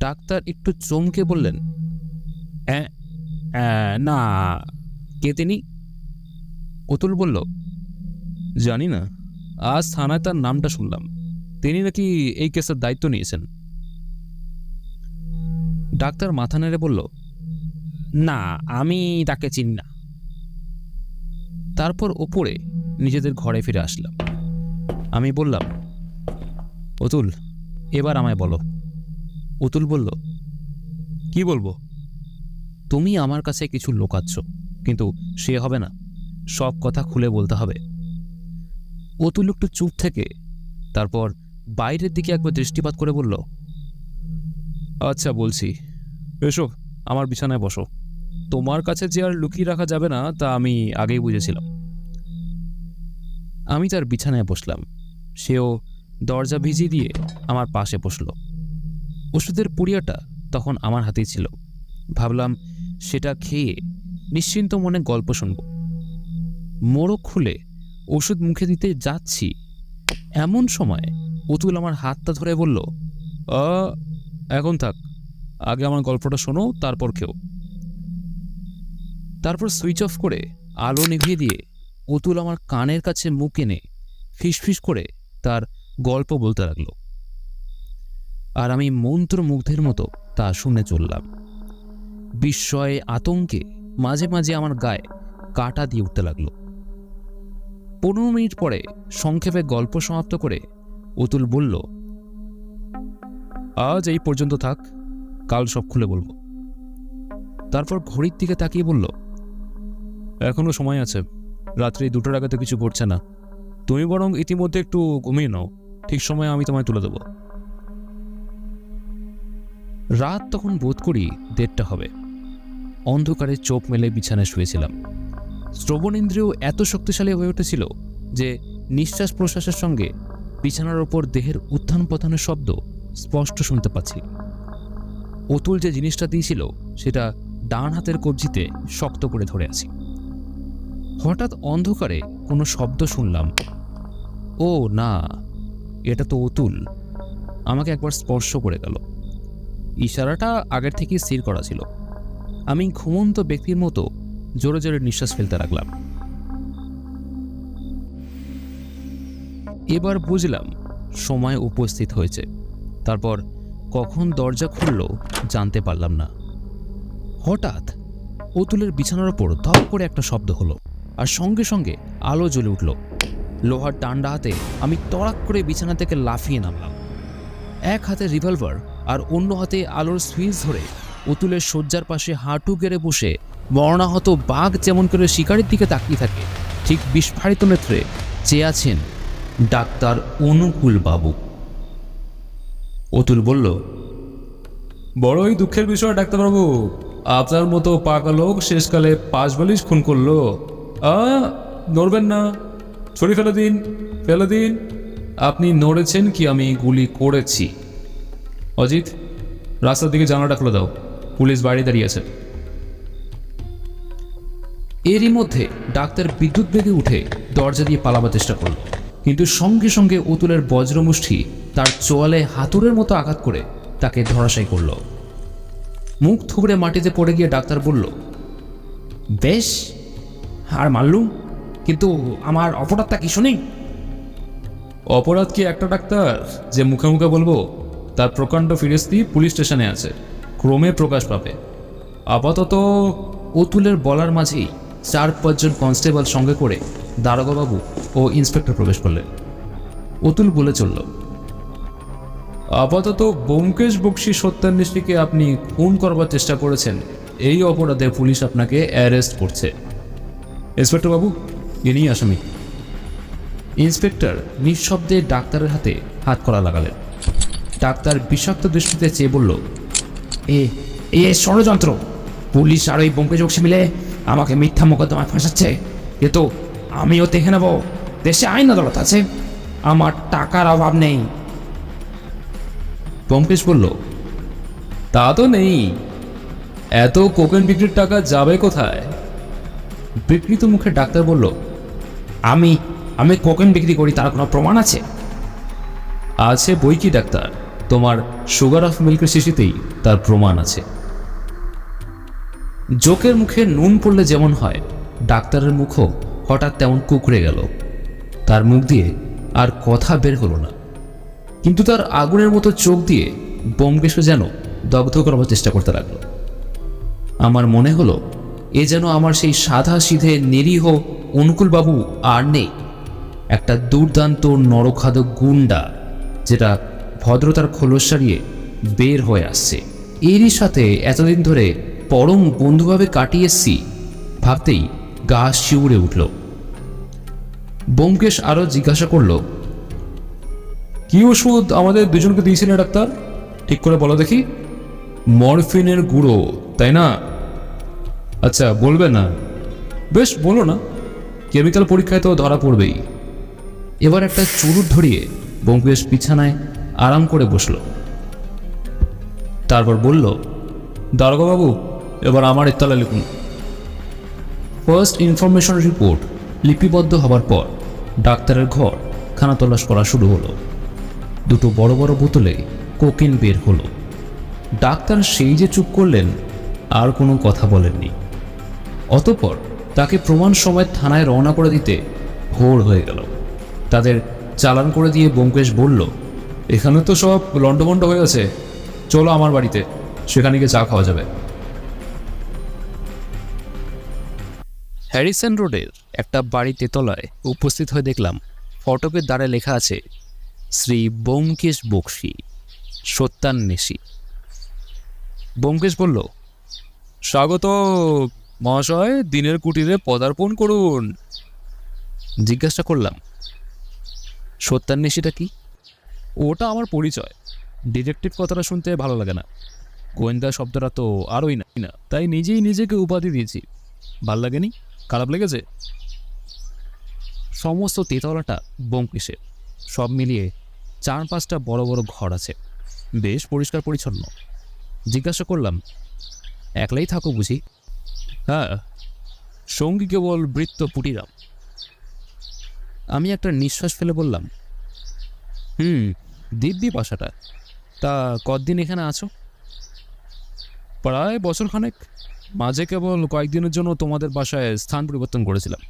ডাক্তার একটু চমকে বললেন, না, কে তিনি? অতুল বলল, জানি না, আজ থানায় তার নামটা শুনলাম, তিনি নাকি এই কেসের দায়িত্ব নিয়েছেন। ডাক্তার মাথা নেড়ে বলল, না, আমি তাকে চিনি না। তারপর ওপরে নিজেদের ঘরে ফিরে আসলাম। আমি বললাম, অতুল, এবার আমায় বলো। অতুল বলল, কি বলবো? তুমি আমার কাছে কিছু লোকাচ্ছ, কিন্তু সে হবে না, সব কথা খুলে বলতে হবে। অতুল একটু চুপ থেকে তারপর বাইরের দিকে একবার দৃষ্টিপাত করে বলল, আচ্ছা বলছি, এসো আমার বিছানায় বসো। তোমার কাছে যে আর লুকিয়ে রাখা যাবে না তা আমি আগেই বুঝেছিলাম। আমি তার বিছানায় বসলাম। সেও দরজা ভিজিয়ে দিয়ে আমার পাশে বসল। ওষুধের পুড়িয়াটা তখন আমার হাতেই ছিল। ভাবলাম সেটা খেয়ে নিশ্চিন্ত মনে গল্প শুনব। মোড়ক খুলে ওষুধ মুখে দিতে যাচ্ছি, এমন সময় অতুল আমার হাতটা ধরে বলল, এখন থাক, আগে আমার গল্পটা শোনো, তারপর খেও। তারপর সুইচ অফ করে আলো নিভিয়ে দিয়ে অতুল আমার কানের কাছে মুখ এনে ফিসফিস করে তার গল্প বলতে লাগলো। আর আমি মন্ত্রমুগ্ধের মতো তা শুনে চললাম। বিস্ময়ে আতঙ্কে মাঝে মাঝে আমার গায়ে কাঁটা দিয়ে উঠতে লাগলো। 15 মিনিট পরে সংক্ষেপে গল্প সমাপ্ত করে অতুল বলল, আজ এই পর্যন্ত থাক, কাল সব খুলে বলবো। তারপর ঘড়ির দিকে তাকিয়ে বলল, এখনো সময় আছে, রাত্রি 2টার আগে তো কিছু ঘটছে না। তুমি বরং ইতিমধ্যে একটু ঘুমিয়ে নাও, ঠিক সময়ে আমি তোমায় তুলে দেবো। রাত তখন বোধ করি 1:30 হবে। অন্ধকারে চোখ মেলে বিছানায় শুয়েছিলাম। শ্রবণেন্দ্রিয় এত শক্তিশালী হয়ে উঠেছিল যে নিঃশ্বাস প্রশ্বাসের সঙ্গে বিছানার ওপর দেহের উত্থান পতনের শব্দ স্পষ্ট শুনতে পাচ্ছি। অতুল যে জিনিসটা দিয়েছিল সেটা ডান হাতের কবজিতে শক্ত করে ধরে আছি। হঠাৎ অন্ধকারে কোনো শব্দ শুনলাম। ও না, এটা তো অতুল আমাকে একবার স্পর্শ করে গেল। ইশারাটা আগের থেকেই স্থির করা ছিল। আমি ঘুমন্ত ব্যক্তির মতো জোরে জোরে নিঃশ্বাস ফেলতে লাগলাম। এবার বুঝলাম সময় উপস্থিত হয়েছে। তারপর কখন দরজা খুলল জানতে পারলাম না। হঠাৎ অতুলের বিছানার ওপর ধপ করে একটা শব্দ হলো, আর সঙ্গে সঙ্গে আলো জ্বলে উঠল। লোহার ডান্ডা হাতে আমি তড়াক করে বিছানা থেকে লাফিয়ে নামলাম। এক হাতে রিভলভার আর অন্য হাতে আলোর সুইচ ধরে অতুলের শয্যার পাশে হাঁটু গেড়ে বসে মরণাহত বাঘ যেমন করে শিকারের দিকে তাকিয়ে থাকে, ঠিক বিস্ফারিত নেত্রে চেয়ে আছেন ডাক্তার অনুকূল বাবু। অতুল বলল, বড়ই দুঃখের বিষয় ডাক্তারবাবু, আপনার মতো পাকা লোক শেষকালে 5 বালিশ খুন করলো। নড়বেন না, ছড়ি ফেলে দিন, ফেলে দিন। আপনি নড়েছেন কি আমি গুলি করেছি? অজিত, রাস্তার দিকে জানালাটা খুলে দাও, পুলিশ বাইরে দাঁড়িয়ে আছে। এরই মধ্যে ডাক্তার বিদ্যুৎ বেগে উঠে দরজা দিয়ে পালাবার চেষ্টা করল, কিন্তু সঙ্গে সঙ্গে অতুলের বজ্রমুষ্টি তার চোয়ালে হাতুড়ের মতো আঘাত করে তাকে ধরাশায়ী করল। মুখ থুবড়ে মাটিতে পড়ে গিয়ে ডাক্তার বলল, বেশ, আর মারলুম, কিন্তু আমার অপরাধটা কি শুনি? অপরাধ কি একটা ডাক্তার যে মুখে মুখে বলবো? তার প্রকাণ্ড ফিরিস্তি পুলিশ স্টেশনে আছে, ক্রমে প্রকাশ পাবে। আপাতত অতুলের বলার মাঝেই 4-5 জন কনস্টেবল সঙ্গে করে দারোগাবাবু ও ইন্সপেক্টর প্রবেশ করলেন। অতুল বলে চলল, আপাতত ব্যোমকেশ বক্সী সত্যান্বেষীকে আপনি খুন করবার চেষ্টা করেছেন, এই অপরাধে পুলিশ আপনাকে অ্যারেস্ট করছে। ইন্সপেক্টর বাবু, ইনি আসামি। ইন্সপেক্টর নিঃশব্দে ডাক্তারের হাতে হাত করা লাগালেন। ডাক্তার বিষাক্ত দৃষ্টিতে চেয়ে বলল, এ ষড়যন্ত্র। পুলিশ আর ওই ব্যোমকেশ বক্সী মিলে আমাকে মিথ্যা মোকদ্দমায় ফাঁসাচ্ছে, কিন্তু আমিও দেখে নেব। দেশে আইন আদালত আছে, আমার টাকার অভাব নেই। ব্যোমকেশ বলল, তা তো নেই, এত কোকেন বিক্রির টাকা যাবে কোথায়? বিকৃত মুখে ডাক্তার বলল, আমি কোকেন বিক্রি করি, তার কোনো প্রমাণ আছে? আছে বই কি ডাক্তার, তোমার সুগার অফ মিল্কের শিশিতেই তার প্রমাণ আছে। জোকের মুখে নুন পড়লে যেমন হয়, ডাক্তারের মুখও হঠাৎ তেমন কুকড়ে গেল। তার মুখ দিয়ে আর কথা বের হলো না, কিন্তু তার আগুনের মতো চোখ দিয়ে ব্যোমকেশকে যেন দগ্ধ করবার চেষ্টা করতে লাগলো। আমার মনে হলো এ যেন আমার সেই সাদা সিধে নিরীহ অনুকূলবাবু আর নেই, একটা দুর্দান্ত নরখাদক গুন্ডা যেটা ভদ্রতার খোলস সারিয়ে বের হয়ে আসছে। এরই সাথে এতদিন ধরে পরম বন্ধুভাবে কাটিয়ে এসছি ভাবতেই গা শিউরে উঠল। ব্যোমকেশ আরো জিজ্ঞাসা করল, কি ওষুধ আমাদের দুজনকে দিয়েছিলেন ডাক্তার, ঠিক করে বলো দেখি? মরফিনের গুঁড়ো, তাই না? আচ্ছা, বলবে না? বেশ, বলো না, কেমিক্যাল পরীক্ষায় তো ধরা পড়বেই। এবার একটা চুরুট ধরিয়ে ব্যোমকেশ বিছানায় আরাম করে বসল। তারপর বলল, দারোগাবাবু, এবার আমার ইত্তলা লিখুন। ফার্স্ট ইনফরমেশন রিপোর্ট লিপিবদ্ধ হবার পর ডাক্তারের ঘর খানা তল্লাশ করা শুরু হলো। 2 বড় বড় বোতলে কোকেন বের হলো। ডাক্তার সেই যে চুপ করলেন, আর কোনো কথা বলেননি। অতঃপর তাকে প্রমাণ সময় থানায় রওনা করে দিতে ভোর হয়ে গেল। তাদের চালান করে দিয়ে ব্যোমকেশ বলল, এখানে তো সব লন্ডভন্ড হয়ে আছে, চলো আমার বাড়িতে, সেখানে গিয়ে চা খাওয়া যাবে। হ্যারিসন রোডের একটা বাড়ি তেতলায় উপস্থিত হয়ে দেখলাম ফটকের দ্বারে লেখা আছে, শ্রী ব্যোমকেশ বক্সী, সত্যান্বেষী। ব্যোমকেশ বলল, স্বাগত মহাশয়, দিনের কুটিরে পদার্পণ করুন। জিজ্ঞাসা করলাম, সত্যান্বেষীটা কি? ওটা আমার পরিচয়। ডিটেকটিভ কথাটা শুনতে ভালো লাগে না, গোয়েন্দা শব্দটা তো আরোই না, তাই নিজেই নিজেকে উপাধি দিয়েছি। ভাল লাগেনি? খারাপ লেগেছে? সমস্ত তেতলাটা ব্যোমকেশের, সব মিলিয়ে 4-5টা বড় বড় ঘর আছে, বেশ পরিষ্কার পরিচ্ছন্ন। জিজ্ঞাসা করলাম, একলাই থাকো বুঝি? হ্যাঁ, সঙ্গী কেবল বৃত্ত পুটিরাম। আমি একটা নিঃশ্বাস ফেলে বললাম, দিব্যি বাসাটা। তা কতদিন এখানে আছো? প্রায় বছরখানেক। মাঝে কেবল কয়েকদিনের জন্য তোমাদের বাসায় স্থান পরিবর্তন করেছিলাম।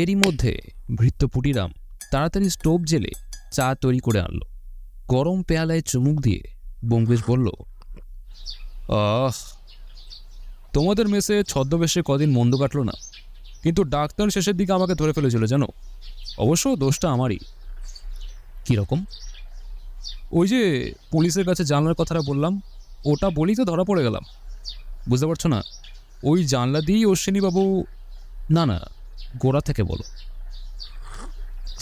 এরই মধ্যে ভৃত্য পুটিরাম তাড়াতাড়ি স্টোভ জেলে চা তৈরি করে আনলো। গরম পেয়ালায় চুমুক দিয়ে ব্যোমকেশ বলল, তোমাদের মেসে ছদ্মবেশে কদিন মন্দ কাটলো না, কিন্তু ডাক্তার শেষের দিকে আমাকে ধরে ফেলেছিল জানো। অবশ্য দোষটা আমারই। কীরকম? ওই যে পুলিশের কাছে জানলার কথাটা বললাম, ওটা বলি তো ধরা পড়ে গেলাম। বুঝতে পারছো না? ওই জানলা দিয়েই অশ্বিনীবাবু। না, গোড়া থেকে বলো।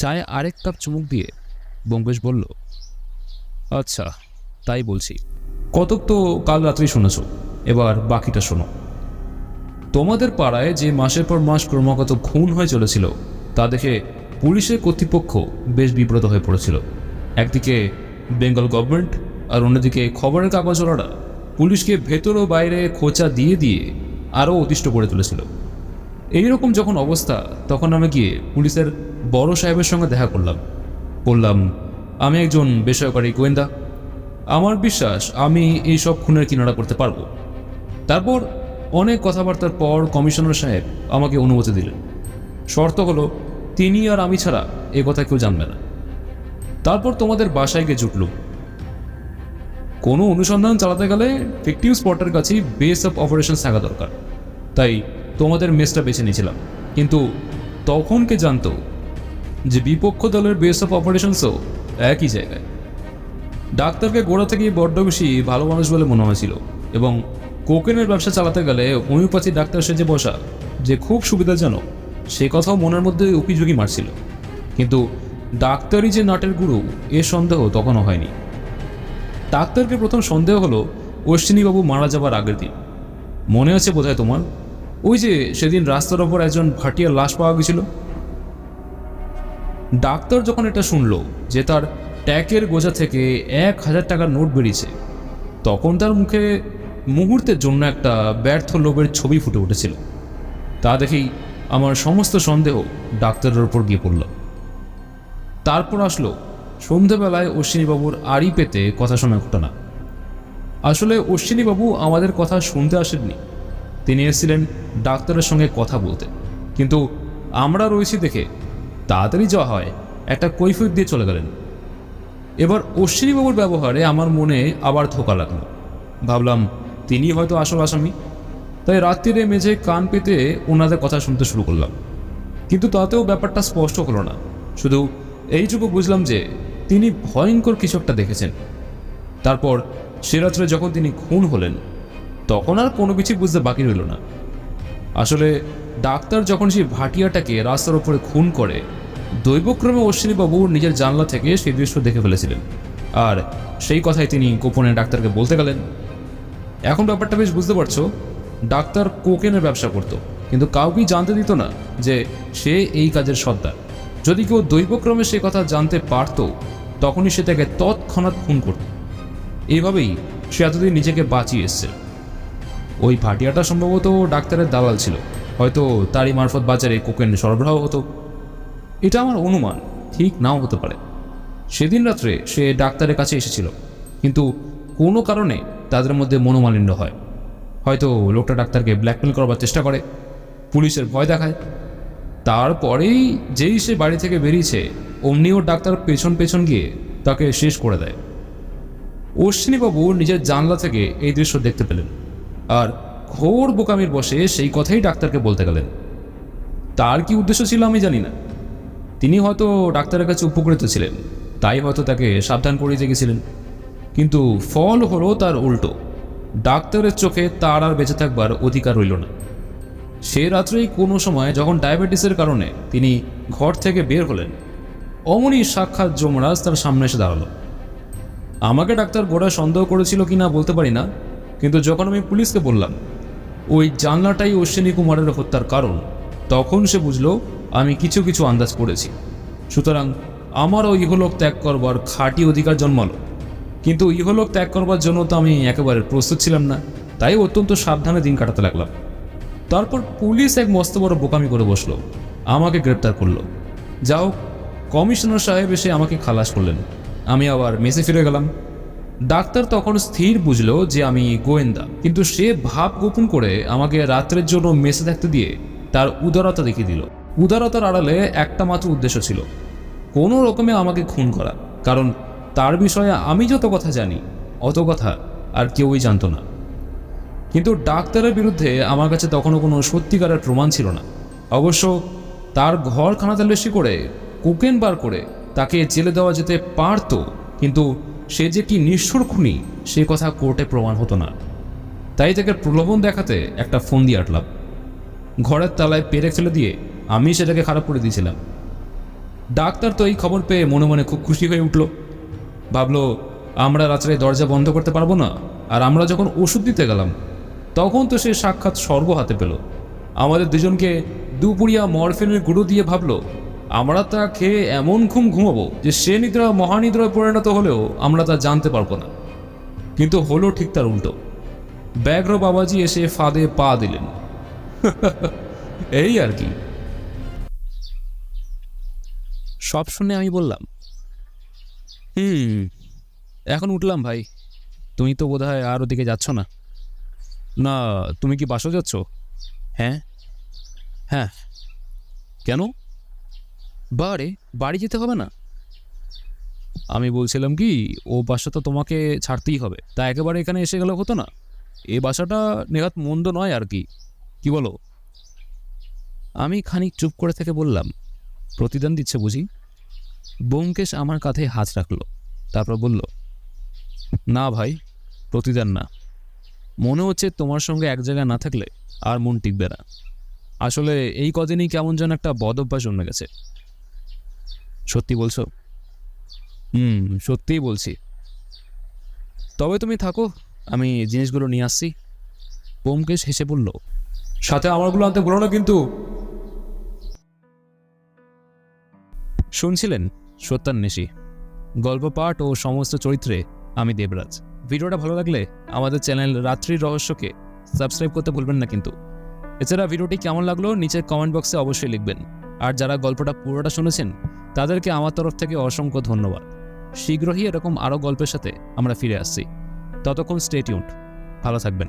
চায়ে আরেক কাপ চুমুক দিয়ে ব্যোমকেশ বলল, আচ্ছা তাই বলছি। কতক তো কাল রাত্রেই শুনেছ, এবার বাকিটা শোনো। তোমাদের পাড়ায় যে মাসের পর মাস ক্রমাগত খুন হয়ে চলেছিল, তা দেখে পুলিশের কর্তৃপক্ষ বেশ বিব্রত হয়ে পড়েছিল। একদিকে বেঙ্গল গভর্নমেন্ট আর অন্যদিকে খবরের কাগজওয়ালারা পুলিশকে ভেতর ও বাইরে খোঁচা দিয়ে দিয়ে আরও অতিষ্ঠ করে তুলেছিল। এইরকম যখন অবস্থা, তখন আমি গিয়ে পুলিশের বড় সাহেবের সঙ্গে দেখা বললাম, আমি একজন বেসরকারি গোয়েন্দা, আমার বিশ্বাস আমি এই সব খুনের কিনারা করতে পারবো। তারপর অনেক কথাবার্তার পর কমিশনার সাহেব আমাকে অনুমতি দিলেন। শর্ত হলো, তিনি আর আমি ছাড়া এ কথা কেউ জানবে না। তারপর তোমাদের বাসায় গিয়ে জুটলুম। কোনো অনুসন্ধান চালাতে গেলে ফিকটিভ স্পটের কাছেই বেস অফ অপারেশন থাকা দরকার, তাই তোমাদের মেসটা বেছে নিয়েছিলাম। কিন্তু তখন কে জানতো যে বিপক্ষ দলের বেস অফ অপারেশনসও একই জায়গায়। ডাক্তারকে গোড়া থেকেই বড্ড বেশি ভালো মানুষ বলে মনে হয়েছিল, এবং কোকেনের ব্যবসা চালাতে গেলে হোমিওপ্যাথি ডাক্তার সেজে বসা যে খুব সুবিধাজনক, সে কথাও মনের মধ্যে উকিঝুঁকি মারছিল। কিন্তু ডাক্তারই যে নাটের গুরু, এ সন্দেহ তখনও হয়নি। ডাক্তারকে প্রথম সন্দেহ হলো অশ্বিনীবাবু মারা যাবার আগের দিন। মনে আছে বোধহয় তোমার? ওই যে সেদিন রাস্তার ওপর একজন ভাটিয়ার লাশ পাওয়া গেছিল। ডাক্তার যখন এটা শুনলো যে তার ট্যাকের গোজা থেকে 1000 টাকার নোট বেরিয়েছে, তখন তার মুখে মুহূর্তের জন্য একটা ব্যর্থ লোভের ছবি ফুটে উঠেছিল। তা দেখেই আমার সমস্ত সন্দেহ ডাক্তারের ওপর গিয়ে পড়ল। তারপর আসলো সন্ধ্যেবেলায় অশ্বিনীবাবুর আড়ি পেতে কথা শোনা ঘটনা। আসলে অশ্বিনীবাবু আমাদের কথা শুনতে আসেননি, তিনি এসেছিলেন ডাক্তারের সঙ্গে কথা বলতে। কিন্তু আমরা রয়েছি দেখে তাড়াতাড়ি যাওয়া হয়, একটা কৈফিয়ত দিয়ে চলে গেলেন। এবার অশ্বিনীবাবুর ব্যবহারে আমার মনে আবার ধোকা লাগলো। ভাবলাম তিনি হয়তো আসল আসামি, তাই রাত্রিরে মেঝে কান পেতে ওনাদের কথা শুনতে শুরু করলাম। কিন্তু তাতেও ব্যাপারটা স্পষ্ট হলো না, শুধু এইটুকু বুঝলাম যে তিনি ভয়ঙ্কর কিছু একটা দেখেছেন। তারপর সে রাত্রে যখন তিনি খুন হলেন, তখন আর কোনো কিছু বুঝতে বাকি রইল না। আসলে ডাক্তার যখন সেই ভাটিয়াটাকে রাস্তার ওপরে খুন করে, দৈবক্রমে অশ্বিনীবাবু নিজের জানলা থেকে সেই দৃশ্য দেখে ফেলেছিলেন, আর সেই কথাই তিনি গোপনে ডাক্তারকে বলতে গেলেন। এখন ব্যাপারটা বেশ বুঝতে পারছো, ডাক্তার কোকেনের ব্যবসা করত, কিন্তু কাউকেই জানতে দিত না যে সে এই কাজের সর্দার। যদি কেউ দৈবক্রমে সে কথা জানতে পারত, তখনই সে তাকে তৎক্ষণাৎ খুন করত। এইভাবেই সে এতদিন নিজেকে বাঁচিয়ে এসছে। ওই ভাটিয়াটা সম্ভবত ডাক্তারের দালাল ছিল, হয়তো তারই মারফত বাজারে কোকেন সরবরাহ হতো। এটা আমার অনুমান, ঠিক নাও হতে পারে। সেদিন রাত্রে সে ডাক্তারের কাছে এসেছিল, কিন্তু কোনো কারণে তাদের মধ্যে মনোমালিন্য হয়। হয়তো লোকটা ডাক্তারকে ব্ল্যাকমেল করবার চেষ্টা করে, পুলিশের ভয় দেখায়। তারপরেই যেই সে বাড়ি থেকে বেরিয়েছে, অমনি ওর ডাক্তার পেছন পেছন গিয়ে তাকে শেষ করে দেয়। অশ্বিনীবাবু নিজের জানলা থেকে এই দৃশ্য দেখতে পেলেন, আর ঘোর বোকামির বসে সেই কথাই ডাক্তারকে বলতে গেলেন। তার কি উদ্দেশ্য ছিল আমি জানি না। তিনি হয়তো ডাক্তারের কাছে উপকৃত ছিলেন, তাই হয়তো তাকে সাবধান করে জেগেছিলেন। কিন্তু ফল হলো তার উল্টো। ডাক্তারের চোখে তার আর বেঁচে থাকবার অধিকার রইল না। সে রাত্রেই কোনো সময় যখন ডায়াবেটিসের কারণে তিনি ঘর থেকে বের হলেন, অমনি সাক্ষাৎ যমরাজ তার সামনে এসে দাঁড়ালো। আমাকে ডাক্তার গোড়ায় সন্দেহ করেছিল কি না বলতে পারি না, কিন্তু যখন আমি পুলিশকে বললাম ওই জানলাটাই অশ্বিনী কুমারের হত্যার কারণ, তখন সে বুঝলো আমি কিছু কিছু আন্দাজ করেছি। সুতরাং আমারও ইহলোক ত্যাগ করবার খাঁটি অধিকার জন্মালো। কিন্তু ইহলোক ত্যাগ করবার জন্য তো আমি একেবারে প্রস্তুত ছিলাম না, তাই অত্যন্ত সাবধানে দিন কাটাতে লাগলাম। তারপর পুলিশ এক মস্ত বড় বোকামি করে বসলো, আমাকে গ্রেপ্তার করলো। যা হোক, কমিশনার সাহেব এসে আমাকে খালাস করলেন। আমি আবার মেসে ফিরে গেলাম। ডাক্তার তখন স্থির বুঝলো যে আমি গোয়েন্দা, কিন্তু সে ভাব গোপন করে আমাকে রাত্রের জন্য মেসে থাকতে দিয়ে তার উদারতা দেখিয়ে দিল। উদারতার আড়ালে একটা মাত্র উদ্দেশ্য ছিল, কোনো রকমে আমাকে খুন করা। কারণ তার বিষয়ে আমি যত কথা জানি অত কথা আর কেউই জানতো না। কিন্তু ডাক্তারের বিরুদ্ধে আমার কাছে তখনও কোনো সত্যিকারের প্রমাণ ছিল না। অবশ্য তার ঘর খানাতল্লাশি করে কোকেন বার করে তাকে জেলে দেওয়া যেতে পারত, কিন্তু সে যে কি নিষ্ঠুর খুনি সে কথা কোর্টে প্রমাণ হতো না। তাই তাকে প্রলোভন দেখাতে একটা ফোন দিয়ে আটলাম। ঘরের তালায় পেরে ফেলে দিয়ে আমি সেটাকে খারাপ করে দিয়েছিলাম। ডাক্তার তো এই খবর পেয়ে মনে মনে খুব খুশি হয়ে উঠল। ভাবলো আমরা রাত্রে দরজা বন্ধ করতে পারবো না, আর আমরা যখন ওষুধ দিতে গেলাম তখন তো সে সাক্ষাৎ স্বর্গ হাতে পেল। আমাদের দুজনকে দুপুরিয়া মরফিনের গুঁড়ো দিয়ে ভাবলো আমরা তা খেয়ে এমন ঘুমাবো যে সে নিদ্রা মহানিদ্রায় পরিণত হলেও আমরা তা জানতে পারবো না। কিন্তু হলো ঠিক তার উল্টো। ব্যাঘ্র বাবাজি এসে ফাঁদে পা দিলেন। এই আর কি। সব শুনে আমি বললাম, এখন উঠলাম ভাই। তুমি তো বোধহয় আর ওদিকে যাচ্ছ না। না, তুমি কি বাসা যাচ্ছ? হ্যাঁ হ্যাঁ। কেন? বাড়ি যেতে হবে না? আমি বলছিলাম কি, ও বাসা তো তোমাকে ছাড়তেই হবে, তা একেবারে এখানে এসে গেলে হতো না? এই বাসাটা নেহাত মন্দ নয় আর কি, কি বলো? আমি খানিক চুপ করে থেকে বললাম, প্রতিদান দিচ্ছে বুঝি? ব্যোমকেশ আমার কাঁধে হাত রাখলো, তারপর বলল, না ভাই, প্রতিদান না। মনে হচ্ছে তোমার সঙ্গে এক জায়গায় না থাকলে আর মন টিকবে না। আসলে এই কদিনই কেমন যেন একটা বদ অভ্যাস জন্মে গেছে। সত্যি বলছো? সত্যিই বলছি। তবে তুমি থাকো, আমি জিনিসগুলো নিয়ে আসছি। ব্যোমকেশ হেসে বলল, সাথে আমারগুলো আনতে বলো না কিন্তু। শুনছিলেন সত্যান্বেষী, গল্প পাঠ ও সমস্ত চরিত্রে আমি দেবরাজ। ভিডিওটা ভালো লাগলে আমাদের চ্যানেল রাত্রির রহস্যকে সাবস্ক্রাইব করতে ভুলবেন না কিন্তু। এছাড়া ভিডিওটি কেমন লাগলো নিচের কমেন্ট বক্সে অবশ্যই লিখবেন। আর যারা গল্পটা পুরোটা শুনেছেন তাদেরকে আমার তরফ থেকে অসংখ্য ধন্যবাদ। শীঘ্রই এরকম আরও গল্পের সাথে আমরা ফিরে আসছি। ততক্ষণ স্টে টিউনড, ভালো থাকবেন।